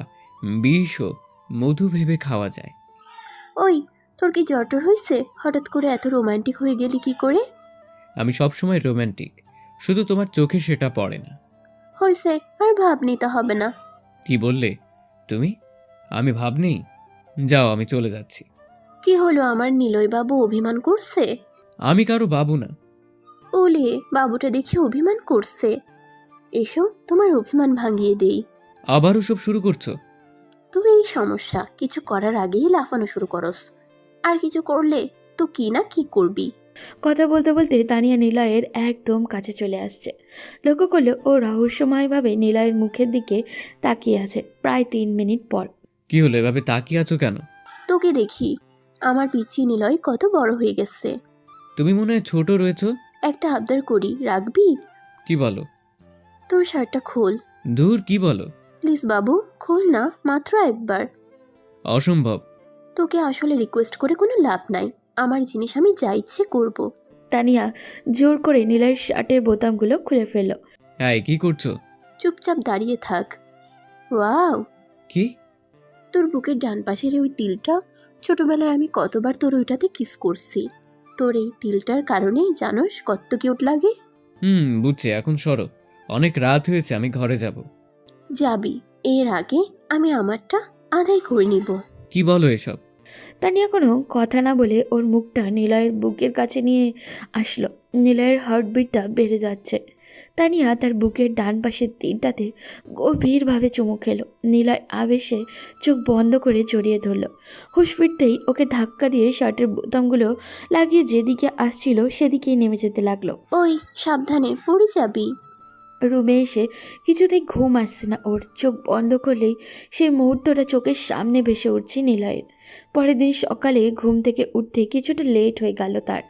বিষও মধু ভেবে খাওয়া যায়।
ওই, তোর কি জ্বর টর হয়েছে? হঠাৎ করে এত রোমান্টিক হয়ে গেলি কি করে?
আমি সবসময় রোম্যান্টিক, শুধু তোমার চোখে সেটা পড়ে না।
হয়েছে, আর ভাব নিতে হবে না।
কি বললে তুমি? আমি ভাব নেই? যাও, আমি চলে যাচ্ছি।
কি হলো, আমার নিলয় বাবু অভিমান করছে?
আমি কারো বাবু না।
ওলে, বাবুটা দেখে অভিমান করছে। এসো, তোমার অভিমান ভাঙিয়ে দেই।
আবার ওসব শুরু করছো?
তোর এই সমস্যা, কিছু করার আগেই লাফানো শুরু করস। আর কিছু করলে তো কি না কি করবি।
কথা বলতে বলতে তানিয়া নিলয়ের একদম কাছে চলে আসছে। লক্ষ্য করলে ও রহস্যময়ভাবে নিলয়ের মুখের দিকে তাকিয়ে আছে প্রায় 3 মিনিট পর।
কি হলো, এভাবে তাকিয়ে আছো কেন?
তোকে দেখি আমার পিচ্ছি নিলয় কত বড় হয়ে গেছে।
তুমি মনে হয় ছোট রয়েছো।
একটা আবদার করি, রাখবি?
কি বলো?
তোর শার্টটা খোল
দূর, কি বলো?
প্লিজ বাবু, খোল না, মাত্র একবার।
অসম্ভব।
তোকে আসলে রিকোয়েস্ট করে কোনো লাভ নাই, আমার জিনিস আমি যা ইচ্ছে করব।
তানিয়া জোর করে নিলয়ের শার্টের বোতামগুলো খুলে ফেলল।
এই কি করছো?
চুপচাপ দাঁড়িয়ে থাক। ওয়াও,
কি?
তোর বুকের ডান পাশের ওই তিলটা, ছোটবেলায় আমি কতবার তোর ওইটাতে কিস করছি। তোর এই তিলটার কারণেই জানোস কত কিউট লাগে।
বুঝছি, এখন সরো, অনেক রাত হয়েছে, আমি ঘরে যাব।
যাবি, এর আগে আমি আমারটা আদায় করে নিব।
কি বলো এসব?
তানিয়া কোনো কথা না বলে ওর মুখটা নিলয়ের বুকের কাছে নিয়ে আসলো। নিলয়ের হার্টবিটটা বেড়ে যাচ্ছে। তানিয়া তার বুকের ডান পাশের তিনটাতে গভীরভাবে চুমু খেলো। নিলয় আবেশে চোখ বন্ধ করে জড়িয়ে ধরল। হুঁশ ফিরতেই ওকে ধাক্কা দিয়ে শার্টের বোতামগুলো লাগিয়ে যেদিকে আসছিল সেদিকেই নেমে যেতে লাগলো।
ওই সাবধানে, পড়ে যাবি।
রুমে এসে কিছুতেই ঘুম আসছে না ওর। চোখ বন্ধ করলেই সেই মুহূর্তটা চোখের সামনে ভেসে উঠছে নিলয়ের। পরের দিন সকালে ঘুম থেকে উঠতে কিছুটা লেট হয়ে গেল তার।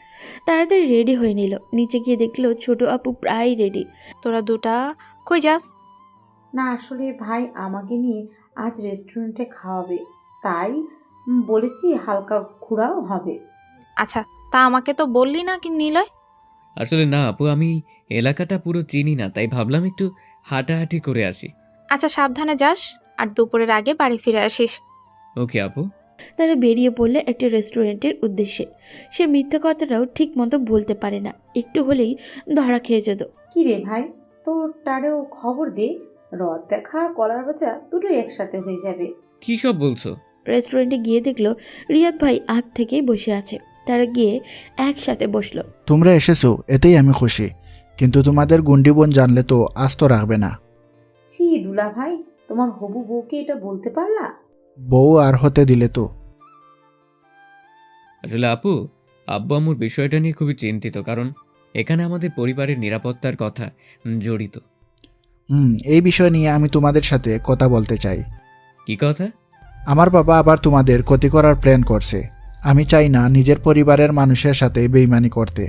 তাড়াতাড়ি রেডি হয়ে নিল। নিচে গিয়ে দেখলো ছোট আপু প্রায় রেডি।
তোরা দুটা কই যাস?
না আসলে ভাই আমাকে নিয়ে আজ রেস্টুরেন্টে খাওয়াবে, তাই বলেছি হালকা ঘোরাও হবে।
আচ্ছা, তা আমাকে তো বললি না কি নিলয়?
আসলে না আপু, আমি এলাকাটা পুরো চিনি না, তাই ভাবলাম একটু হাঁটাহাঁটি করে আসি।
আচ্ছা, সাবধানে যাস আর দুপুরের আগে বাড়ি ফিরে আসিস।
ওকে আপু।
তারা বেরিয়ে পড়লে একটা রেস্টুরেন্টের উদ্দেশ্যে। সে মিথ্যা কথাটাও ঠিক মতো বলতে পারে না, একটু হলেই ধরা খেয়ে যেত।
কি রে ভাই, তোর টারেও খবর দে, রথ দেখা আর কলার বাঁচা দুটোই একসাথে হয়ে যাবে।
কি সব বলছো?
রেস্টুরেন্টে গিয়ে দেখলো রিয়াদ ভাই আগ থেকেই বসে আছে। তারা গিয়ে একসাথে বসলো।
তোমরা এসেছো এতেই আমি খুশি, কিন্তু তোমাদের গুন্ডি বোন জানলে তো আস্ত রাখবে না।
ছি দুলা ভাই, তোমার হবু বউকে এটা বলতে পারলা?
বউ আর হতে দিলে তো।
আসলে আপু, আব্বু আম্মুর বিষয়টা নিয়ে খুবই চিন্তিত, কারণ এখানে আমাদের পরিবারের নিরাপত্তার কথা জড়িত।
এই বিষয় নিয়ে আমি তোমাদের সাথে কথা বলতে চাই।
কি কথা?
আমার বাবা আবার তোমাদের ক্ষতি করার প্ল্যান করছে। আমি চাই না নিজের পরিবারের মানুষের সাথে বেইমানি করতে।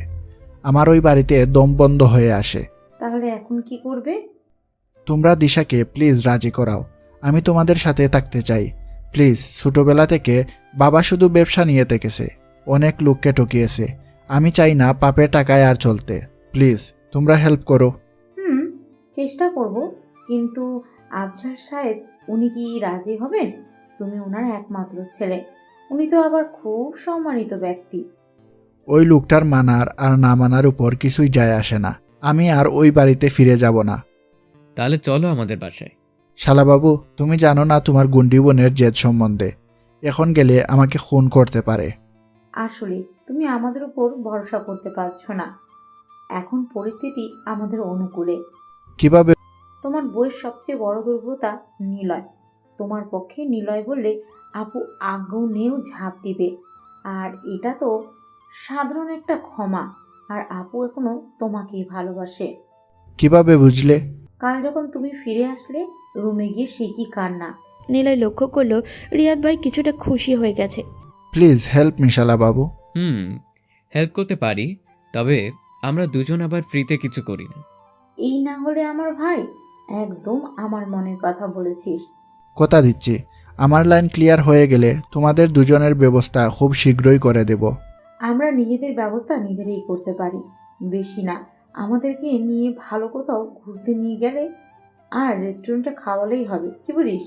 আমার ওই বাড়িতে দম বন্ধ হয়ে আসে।
তাহলে এখন কি করবে?
তোমরা দিশাকে প্লিজ রাজি করাও, আমি তোমাদের সাথে থাকতে চাই। প্লিজ, ছোটবেলা থেকে বাবা শুধু ব্যবসা নিয়ে থেকেছে, অনেক লোককে ঠকিয়েছে। আমি চাই না পাপের টাকায় আর চলতে। প্লিজ তোমরা হেল্প করো।
চেষ্টা করব, কিন্তু আফজাল সাহেব উনি কি রাজি হবেন? তুমি ওনার একমাত্র ছেলে, উনি তো আবার খুব সম্মানিত ব্যক্তি।
ওই লোকটার মানার আর না মানার উপর কিছুই যায় আসে না। আমি আর ওই বাড়িতে ফিরে যাব না।
তাহলে চলো আমাদের বাসায়।
শালাবাবু, তুমি জানো না তোমার গুন্ডি বোনের জেদ সম্বন্ধে। এখন গেলে আমাকে খুন করতে পারে।
আসলে তুমি আমাদের উপর ভরসা করতে পারছো না, এখন পরিস্থিতি আমাদের অনুকূলে।
কিভাবে?
তোমার বইয়ের সবচেয়ে বড় দুর্বলতা নিলয়। তোমার পক্ষে নিলয় বললে আপু আগুনেও ঝাঁপ দিবে, আর এটা তো সাধারণ একটা ক্ষমা। আর আপু এখনো তোমাকেই ভালোবাসে।
কিভাবে বুঝলে?
কাল যখন তুমি ফিরে আসলে রুমে গিয়ে সে কি কান্না।
নিলয় লক্ষ্য করলো রিয়াদ ভাই কিছুটা খুশি হয়ে গেছে।
প্লিজ হেল্প মি শালাবাবু।
হেল্প করতে পারি, তবে আমরা দুজন আবার ফ্রিতে কিছু করি না।
এই না হলে আমার ভাই, একদম আমার মনের কথা বলেছিস।
কথা দিচ্ছি, আমার লাইন ক্লিয়ার হয়ে গেলে তোমাদের দুজনের ব্যবস্থা খুব শীঘ্রই করে দেব।
আমরা নিজেদের ব্যবস্থা নিজেরাই করতে পারি, বেশি না। আমাদেরকে নিয়ে ভালো কোথাও ঘুরতে নিয়ে গেলে আর রেস্টুরেন্টে খাওয়ালেই হবে, কি বলিস?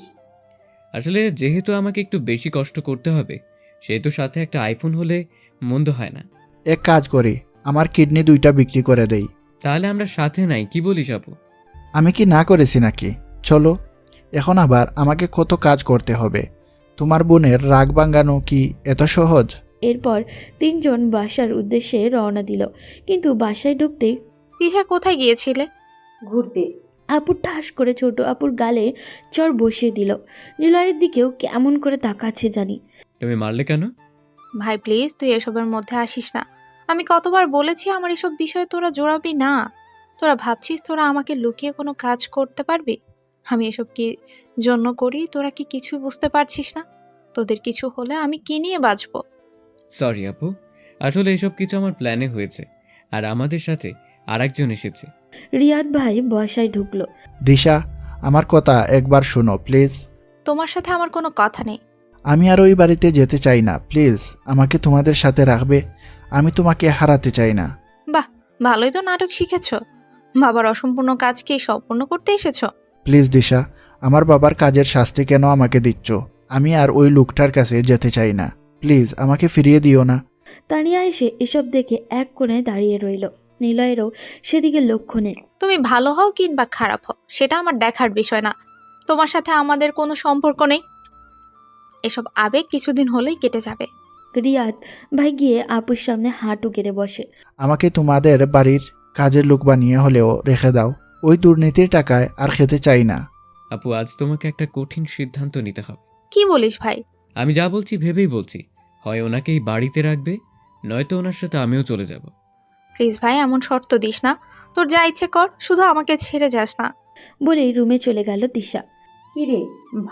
আসলে যেহেতু আমাকে একটু বেশি কষ্ট করতে হবে, সেহেতু সাথে একটা আইফোন হলে মন্দ হয় না।
এক কাজ করি, আমার কিডনি 2টা বিক্রি করে দেই।
তাহলে আমরা সাথে নাই, কি বলিস আপু?
আমি কি না করেছি নাকি? চলো। এখন আবার আমাকে কত কাজ করতে হবে। তোমার বোনের রাগ ভাঙানো কি এত সহজ?
এরপর তিনজন বাসার উদ্দেশ্যে রওনা দিল, কিন্তু বাসায় ঢুকতেই
দিশা, কোথায় গিয়েছিলে?
ঘুরতে।
আপু ঠাস করে ছোট আপুর গালে চড় বসিয়ে দিল। নিলয়ের দিকেও কেমন করে তাকাচ্ছে জানি।
তুমি মারলে কেন?
ভাই প্লিজ, তুই এসবের মধ্যে আসিস না। আমি কতবার বলেছি আমার এসব বিষয়ে তোরা জড়াবি না। তোরা ভাবছিস তোরা আমাকে লুকিয়ে কোনো কাজ করতে পারবি? আমি এসব কি জন্য করি তোরা কি কিছুই বুঝতে পারছিস না? তোদের কিছু হলে আমি কি নিয়ে বাঁচবো?
সরি আপু, আসলে এসব কিছু আমার প্ল্যানে হয়েছে, আর আমাদের সাথে আরেকজন এসেছে।
রিয়াদ ভাই বসায় ঢুকলো।
দিশা, আমার কথা একবার শোনো প্লিজ।
তোমার সাথে আমার কোনো কথা নেই।
আমি আর ওই বাড়িতে যেতে চাই না, প্লিজ আমাকে তোমাদের সাথে রাখবে। আমি তোমাকে হারাতে চাই না।
বাহ, ভালোই তো নাটক শিখেছো। বাবার অসম্পূর্ণ কাজ কি সম্পূর্ণ করতে এসেছো?
প্লিজ দিশা, আমার বাবার কাজের শাস্তি কেন আমাকে দিচ্ছ? আমি আর ওই লোকটার কাছে যেতে চাই না, প্লিজ আমাকে ফিরিয়ে দিও না।
তানিয়া এসে এসব দেখে এক কোণে দাঁড়িয়ে রইল। নিলয়েরও সেদিকে লক্ষ্য নেই।
তুমি ভালো হও কিংবা খারাপ হও সেটা আমার দেখার বিষয় না। তোমার সাথে আমাদের কোনো সম্পর্ক নেই। এসব আবেগ কিছুদিন হলেই কেটে যাবে।
রিয়াদ ভাই গিয়ে আপুর সামনে হাঁটু গেড়ে বসে।
আমাকে তোমাদের বাড়ির কাজের লোক বানিয়ে হলেও রেখে দাও। ওই দুর্নীতির টাকায় আর খেতে চাই না।
আপু, আজ তোমাকে একটা কঠিন সিদ্ধান্ত নিতে হবে।
কি বলিস ভাই?
আমি যা বলছি ভেবেই বলছি। হয় ওনাকে এই বাড়িতে রাখবে, নয়তো ওনার সাথে আমিও চলে যাব।
প্লিজ ভাই, এমন শর্ত দিস না। তোর যা ইচ্ছে কর, শুধু আমাকে ছেড়ে যাস না।
বলেই রুমে চলে গেল দিশা।
কিরে,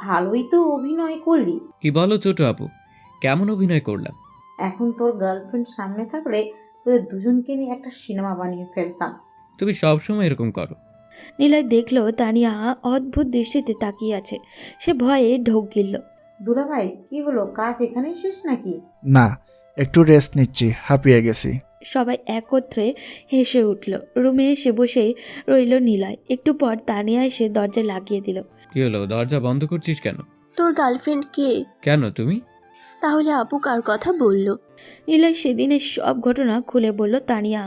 ভালোই তো অভিনয় করলি।
কি বলো ছোট আপু, কেমন অভিনয় করলাম?
এখন তোর গার্লফ্রেন্ড সামনে থাকলে তোদের দুজনকে নিয়ে একটা সিনেমা বানিয়ে ফেলতাম।
তুমি সবসময় এরকম করো।
নিলয় দেখলো তানিয়া অদ্ভুত দৃষ্টিতে তাকিয়ে আছে। সে ভয়ে ঢোক গিলল।
দুলাভাই, কি হলো, কাজ এখানেই শেষ নাকি?
না, একটু রেস্ট নিচ্ছি, হাঁপিয়ে গেছি।
সবাই একত্রে হেসে উঠল। রুমে এসে বসেই রইল নিলয়। একটু পর তানিয়া এসে দরজা লাগিয়ে দিল।
কি হলো, দরজা বন্ধ করছিস কেন?
তোর গার্লফ্রেন্ড কে?
কেন তুমি?
তাহলে আপু কার কথা বলল?
নিলয় সেদিনের সব ঘটনা খুলে বলল। তানিয়া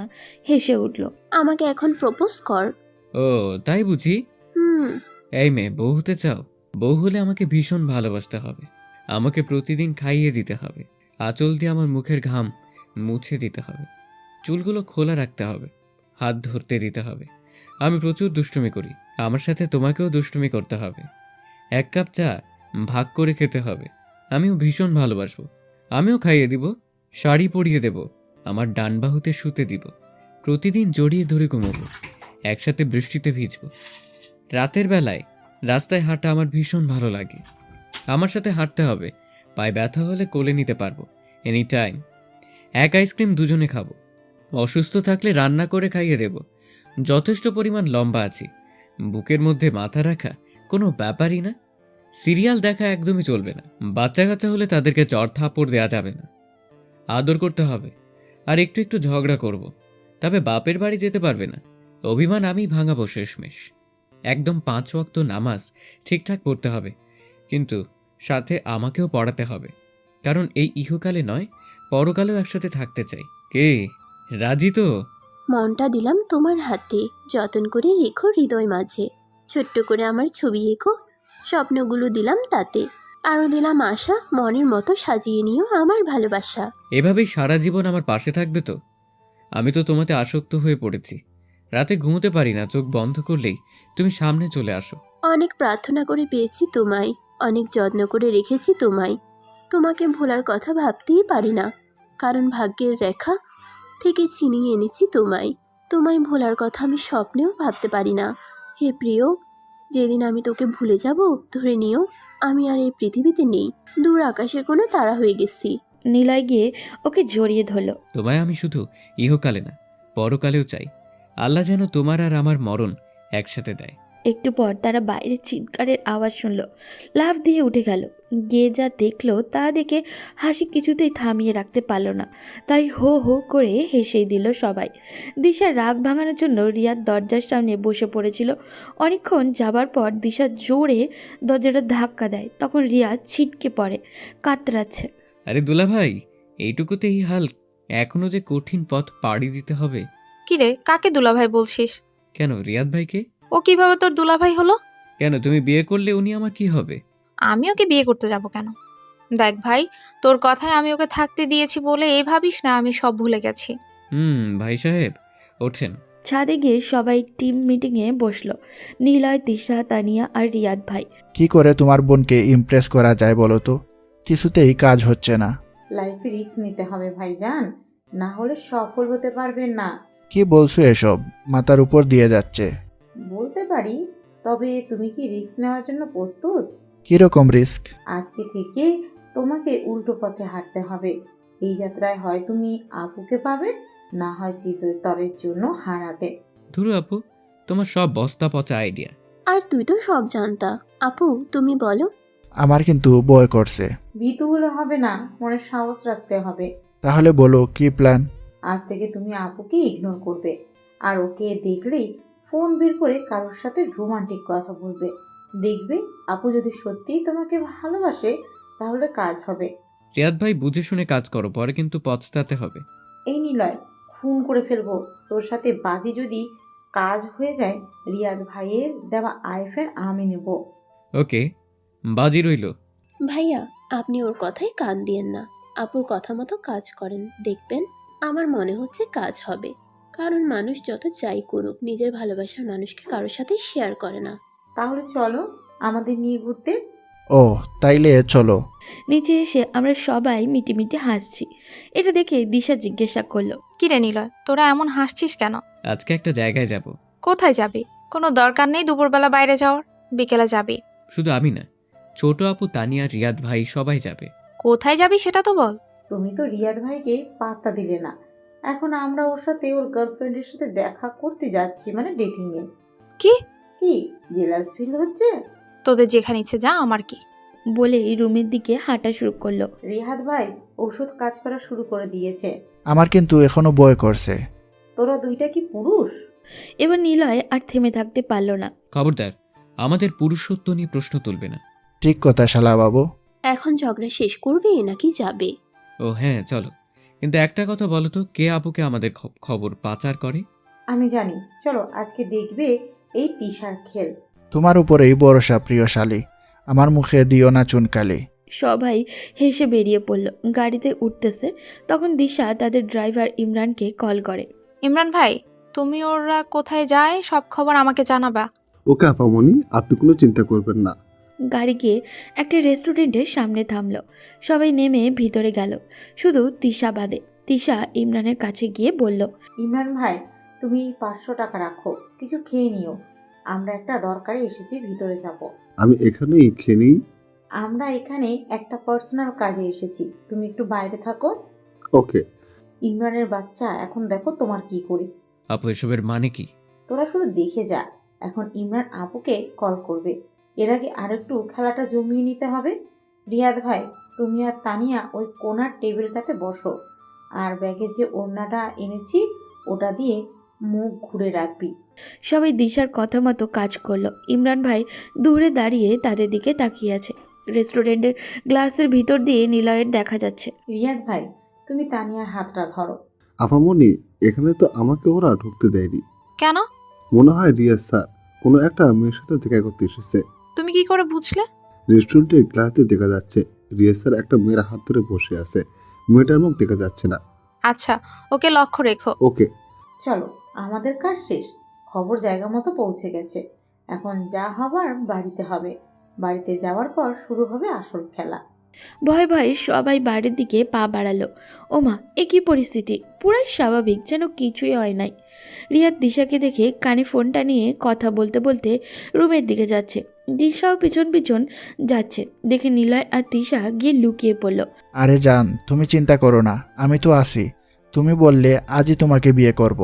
হেসে উঠল।
আমাকে এখন প্রপোজ কর।
ও তাই বুঝি?
হুম।
এই মেয়ে, বউ হতে চাও? বউ হলে আমাকে ভীষণ ভালোবাসতে হবে। আমাকে প্রতিদিন খাইয়ে দিতে হবে, আঁচল দিয়ে আমার মুখের ঘাম মুছে দিতে হবে, চুলগুলো খোলা রাখতে হবে, হাত ধরতে দিতে হবে। আমি প্রচুর দুষ্টুমি করি, আমার সাথে তোমাকেও দুষ্টুমি করতে হবে। এক কাপ চা ভাগ করে খেতে হবে। আমিও ভীষণ ভালোবাসবো। আমিও খাইয়ে দিব, শাড়ি পরিয়ে দেব, আমার ডান বাহুতে শুতে দিব, প্রতিদিন জড়িয়ে ধরে ঘুমোবো, একসাথে বৃষ্টিতে ভিজবো। রাতের বেলায় রাস্তায় হাঁটা আমার ভীষণ ভালো লাগে। আমার সাথে হাঁটতে হবে, পায়ে ব্যথা হলে কোলে নিতে পারবো এনি টাইম। এক আইসক্রিম দুজনে খাবো, অসুস্থ থাকলে রান্না করে খাইয়ে দেব। যথেষ্ট পরিমাণ লম্বা আছি, বুকের মধ্যে মাথা রাখা কোনো ব্যাপারই না। সিরিয়াল দেখা একদমই চলবে না। বাচ্চা কাচ্চা হলে তাদেরকে চড় থাপ্পড় দেওয়া যাবে না, আদর করতে হবে। আর একটু একটু ঝগড়া করব, তবে বাপের বাড়ি যেতে পারবে না। অভিমান আমি ভাঙাবো শেষমেশ। একদম 5 ওয়াক্ত নামাজ ঠিকঠাক পড়তে হবে, কিন্তু সাথে আমাকেও পড়াতে হবে, কারণ এই ইহকালে নয় পরকালেও একসাথে থাকতে চাই। কে রাজি তো?
মনটা দিলাম তোমার হাতে, যতন করে রেখো হৃদয় মাঝে। ছোট্ট করে আমার ছবি এঁকো, স্বপ্নগুলো দিলাম তাতে। আরও দিলাম আশা, মনের মতো সাজিয়ে নিও আমার ভালোবাসা।
এভাবেই সারা জীবন আমার পাশে থাকবে তো? আমি তো তোমাতে আসক্ত হয়ে পড়েছি। রাতে ঘুমোতে পারি না, চোখ বন্ধ করলেই তুমি সামনে চলে আসো।
অনেক প্রার্থনা করে পেয়েছি তোমায়, অনেক যত্ন করে রেখেছি তোমায়। তোমাকে ভোলার কথা ভাবতেই পারি না, কারণ ভাগ্যের রেখা থেকে ছিনিয়ে এনেছি তোমায়। তোমায় ভোলার কথা আমি স্বপ্নেও ভাবতে পারি না। হে প্রিয়, যেদিন আমি তোকে ভুলে যাব, ধরে নিও আমি আর এই পৃথিবীতে নেই, দূর আকাশের কোনো তারা হয়ে গেছি।
নিলয় গিয়ে ওকে জড়িয়ে ধরল।
তোমায় আমি শুধু ইহকালে না পরকালেও চাই। আল্লাহ যেন তোমার আর আমার মরণ একসাথে দেয়।
একটু পর তারা বাইরে চিৎকারের আওয়াজ শুনল। লাফ দিয়ে উঠে গেল। গিয়ে যা দেখলো তা দেখে হাসি কিছুতেই থামিয়ে রাখতে পারল না, তাই হো হো করে হেসেই দিল সবাই। দিশার রাগ ভাঙানোর জন্য রিয়াদ দরজার সামনে বসে পড়েছিল। অনেকক্ষণ যাবার পর দিশা জোরে দরজাটা ধাক্কা দেয়। তখন রিয়াদ ছিটকে পড়ে, কাতরাচ্ছে।
আরে দুলা ভাই, এইটুকুতে এই হাল, এখনো যে কঠিন পথ পাড়ি দিতে হবে।
কিরে, কাকে দুলাভাই বলছিস?
কেন, রিয়াদ ভাইকে।
ও কিভাবে তোর দুলাভাই হলো?
কেন, তুমি বিয়ে করলে উনি আমার কি হবে?
আমি ওকে বিয়ে করতে যাব কেন? দেখ ভাই, তোর কথায় আমি ওকে থাকতে দিয়েছি বলে এই ভাবিস না আমি সব ভুলে গেছি।
ভাই সাহেব ওঠেন।
ছাদে গিয়ে সবাই টিম মিটিংয়ে বসলো। নিলয়, দিশা, তানিয়া আর রিয়াদ ভাই।
কি করে তোমার বোনকে ইমপ্রেস করা যায় বলো তো? কিছুতেই কাজ হচ্ছে না।
লাইফে রিস্ক নিতে হবে ভাইজান, না হলে সফল হতে পারবেন না।
কি বলছো এসব? মাথার উপর দিয়ে যাচ্ছে।
বলতে পারি, তবে তুমি কি রিস্ক নেওয়ার জন্য প্রস্তুত?
কিরকম রিস্ক?
আজকে থেকে তোমাকে উল্টো পথে হাঁটতে হবে। এই যাত্রায় হয় তুমি আপুকে পাবে, না হয় চিরতরের জন্য হারাবে।
ধুরু আপু, তোমার সব বস্তা পচা আইডিয়া।
আর তুই তো সব জানতা। আপু তুমি বলো।
আমার কিন্তু ভয় করছে।
ভীতু হলে হবে না, মনে সাহস রাখতে হবে।
তাহলে বলো কি প্ল্যান?
আজ থেকে তুমি আপুকে ইগনোর করবে, আর ওকে দেখলেই ফোন বের করে কারোর সাথে রোমান্টিক কথা বলবে। দেখবে আপু যদি সত্যিই তোমাকে ভালোবাসে তাহলে কাজ হবে।
রিয়াদ ভাই, বুঝে শুনে কাজ করো, পরে কিন্তু পচতাতে হবে।
এই নিলয়, খুন করে ফেলবো তোর সাথে। বাজি যদি কাজ হয়ে যায়, রিয়াদ ভাইয়ের দেওয়া আইফের আমি নেব।
ওকে, বাজি রইল।
ভাইয়া আপনি ওর কথায় কান দিয়েন না। আপুর কথা মতো কাজ করেন, দেখবেন আমার মনে হচ্ছে কাজ হবে। কারণ মানুষ যত যাই করুক নিজের ভালোবাসার মানুষকে কারোর সাথে শেয়ার করে না।
তাহলে চলো আমাদের নিয়ে ঘুরতে।
ও তাইলে চলো।
নিচে এসে আমরা সবাই মিটিমিটি হাসছি। এটা দেখে দিশা জিজ্ঞাসা করলো,
কিরে নিলয়, তোরা এমন হাসছিস কেন?
আজকে একটা জায়গায় যাব।
কোথায় যাবি? কোনো দরকার নেই দুপুরবেলা বাইরে যাওয়ার, বিকেলে যাবি।
শুধু আমি না, ছোট আপু, তানিয়া, রিয়াদ ভাই সবাই যাবে।
কোথায় যাবি সেটা তো বল।
তুমি তো রিয়াদ ভাইকে পাত্তা দিলে না। এখন আমরা ওর সাথে ওর গার্লফ্রেন্ডের সাথে দেখা করতে যাচ্ছি, মানে ডেটিং এ।
কি
কি জেলাস ফিল হচ্ছে?
তোদের যেখানে ইচ্ছে যা, আমার কি।
বলেই রুমের দিকে হাঁটা শুরু করলো।
রিহাদ ভাই ওষুধ কাজ করা শুরু করে দিয়েছে।
আমার কিন্তু এখনো ভয় করছে।
তোরা দুইটা কি পুরুষ?
এবার নিলয় আর থেমে থাকতে পারলো না।
খবরদার, আমাদের পুরুষত্ব নিয়ে প্রশ্ন তুলবে না।
ঠিক কথা শালা বাবু।
এখন ঝগড়া শেষ করবে নাকি যাবে?
ও হ্যাঁ, চলো। কিন্তু একটা কথা বলো তো, কে আপুকে আমাদের খবর পাচার করে?
আমি জানি। চলো আজকে দেখবে এই তিশার খেল।
তোমার উপরেই ভরসা প্রিয় শালী, আমার মুখে দিও না চুনকালি।
সবাই হেসে বেরিয়ে পড়ল। গাড়িতে উঠতেছে তখন দিশা তাদের ড্রাইভার ইমরানকে কল করে।
ইমরান ভাই, তুমি ওরা কোথায় যায় সব খবর আমাকে জানাবা।
ওকে আপামনি, আপনি কোনো চিন্তা করবেন না।
গাড়ি গিয়ে একটা রেস্টুরেন্টের সামনে থামলো। সবাই নেমে ভিতরে গেল, শুধু তিশা বাদে। তিশা ইমরানের কাছে গিয়ে বলল,
ইমরান ভাই, তুমি 500 টাকা রাখো, কিছু খেয়ে নিও। আমরা একটা দরকারে এসেছি, ভিতরে যাব।
আমি এখানেই খেয়ে নিই।
আমরা এখানে একটা পার্সোনাল কাজে এসেছি, তুমি একটু বাইরে থাকো।
ওকে।
ইমরানের বাচ্চা, এখন দেখো তোমার কি করি।
আপু, এসবের মানে কি?
তোরা শুধু দেখে যা। এখন ইমরান আপুকে কল করবে, এর আগে আরেকটু খেলাটা জমিয়ে নিতে হবে। রিয়াদ ভাই, তুমি আর তানিয়া ওই কোনার টেবিলটাতে বসো, আর ব্যাগে যে ওড়নাটা এনেছি ওটা দিয়ে মুখ ঘুরে রাখবি।
সবাই দিশার কথা মতো কাজ করলো। ইমরান ভাই দূরে দাঁড়িয়ে তাদের দিকে তাকিয়ে আছে। রেস্টুরেন্টের গ্লাসের ভিতর দিয়ে নিলয়ের দেখা যাচ্ছে।
রিয়াদ ভাই, তুমি তানিয়ার হাতটা ধরো।
আপামনি, এখানে তো আমাকে ওরা ঢুকতে দেয়নি।
কেন?
মনে হয় রিয়াজ স্যার কোনো একটা মেয়ের সাথে দেখা করতে এসেছে।
তুমি কি করে বুঝলে?
রেস্টুরেন্টের গ্লাসে দেখা যাচ্ছে রিয়াজ স্যার একটা মেয়ের হাত ধরে বসে আছে। মেয়েটার মুখ দেখা যাচ্ছে না।
আচ্ছা, ওকে লক্ষ্য রেখো।
ওকে।
চলো, আমাদের কাজ শেষ, খবর জায়গা মতো পৌঁছে গেছে। এখন যা হবার বাড়িতে হবে। বাড়িতে যাওয়ার পর শুরু হবে আসল খেলা।
ভয় ভয় সবাই বাড়ির দিকে পা বাড়ালো। ওমা, এ কি পরিস্থিতি! পুরাই স্বাভাবিক, যেন কিছুই হয় নাই। রিয়াদ দিশাকে দেখে কানে ফোনটা নিয়ে কথা বলতে বলতে রুমের দিকে যাচ্ছে। দিশাও পিছন পিছন যাচ্ছে দেখে নিলয় আর তিশা গিয়ে লুকিয়ে পড়ল।
আরে জান, তুমি চিন্তা করো না, আমি তো আছি। তুমি বললে আজই তোমাকে বিয়ে করব।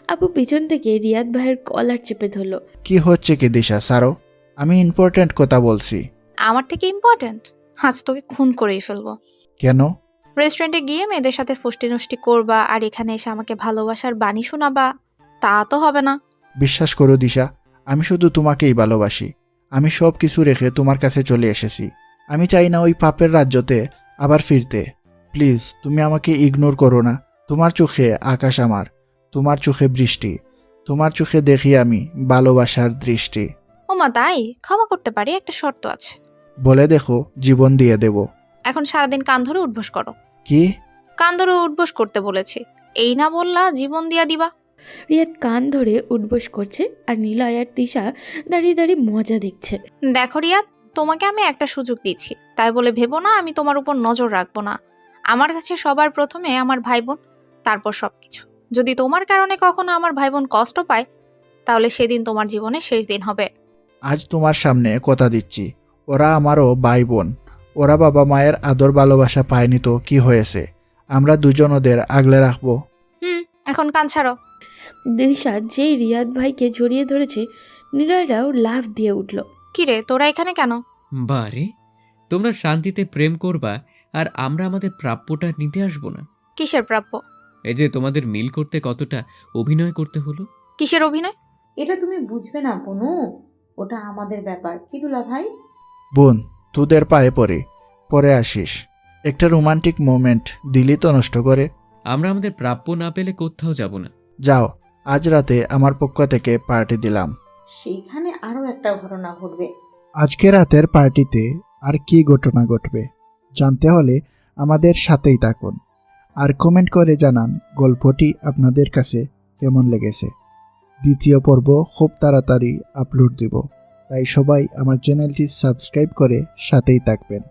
আপু পিছন থেকে রিয়াদ ভাইয়ের কলার চেপে ধরলো।
কি হচ্ছে কি দিশা, সারো, আমি ইম্পর্ট্যান্ট কথা বলছি।
আমার থেকে ইম্পর্ট্যান্ট? আজ তোকে খুন করেই ফেলবো।
কেন?
রেস্টুরেন্টে গিয়ে মেয়েদের সাথে ফষ্টি নষ্টি করবা আর এখানে এসে আমাকে ভালোবাসার বাণী শোনাবা? তা তো হবে না।
বিশ্বাস করো দিশা, আমি শুধু তোমাকেই ভালোবাসি। আমি সব কিছু রেখে তোমার কাছে চলে এসেছি। আমি চাই না ওই পাপের রাজ্যতে আবার ফিরতে। প্লিজ তুমি আমাকে ইগনোর করো না। তোমার চোখে আকাশ আমার, তোমার চোখে বৃষ্টি, তোমার চোখে দেখি আমি ভালোবাসার দৃষ্টি।
ওমা তাই? ক্ষমা করতে পারি, একটা শর্ত আছে।
বলে দেখো, জীবন দিয়ে দেব।
এখন সারাদিন কান ধরে উঠবোস করো।
কি?
কান ধরে উঠবোস করতে বলেছি, এই না বললা জীবন দিয়া দিবা।
রিয়াদ কান ধরে উঠবোস করছে আর নিলয় আর তিশা দাঁড়িয়ে দাঁড়িয়ে মজা দেখছে।
দেখো রিয়াদ, তোমাকে আমি একটা সুযোগ দিচ্ছি, তাই বলে ভেবো না আমি তোমার উপর নজর রাখবো না। আমার কাছে সবার প্রথমে আমার ভাই বোন। তারপর সবকিছু। যদি তোমার কারণে কখনো আমার ভাই বোন কষ্ট পায়, তাহলে সেদিন তোমার জীবনের শেষ দিন হবে।
আজ তোমার সামনে কথা দিচ্ছি, ওরা আমারও ভাই বোন। ওরা বাবা মায়ের আদর ভালোবাসা পায়নি তো কি হয়েছে, আমরা দুজন ওদের আগলে রাখবো।
এখন কান ছাড়ো।
দিশা যেই রিয়াদ ভাইকে জড়িয়ে ধরেছে, নিলয়রাও লাফ দিয়ে উঠল।
কিরে, তোরা এখানে কেন?
বারে, তোমরা শান্তিতে প্রেম করবা আর আমরা আমাদের প্রাপ্যটা নিতে আসবো না?
কিসের প্রাপ্য?
এই যে তোমাদের মিল করতে কতটা অভিনয় করতে হলো।
কিসের অভিনয়?
এটা তুমি বুঝবে না বনু, ওটা আমাদের ব্যাপার। কি দুলা ভাই?
বোন, তোদের পায়ে পরে আসিস। একটা রোমান্টিক মোমেন্ট দিলি তো নষ্ট করে।
আমরা আমাদের প্রাপ্য না পেলে কোথাও যাব না।
যাও, আজ রাতে আমার পক্ষ থেকে পার্টি দিলাম।
সেইখানে আরো একটা ঘটনা ঘটবে।
আজকে রাতের পার্টিতে আর কি ঘটনা ঘটবে জানতে হলে আমাদের সাথেই থাকুন, আর কমেন্ট করে জানান গল্পটি আপনাদের কাছে কেমন লেগেছে। দ্বিতীয় পর্ব খুব তাড়াতাড়ি আপলোড দিব, তাই সবাই আমার চ্যানেলটি সাবস্ক্রাইব করে সাথেই থাকবেন।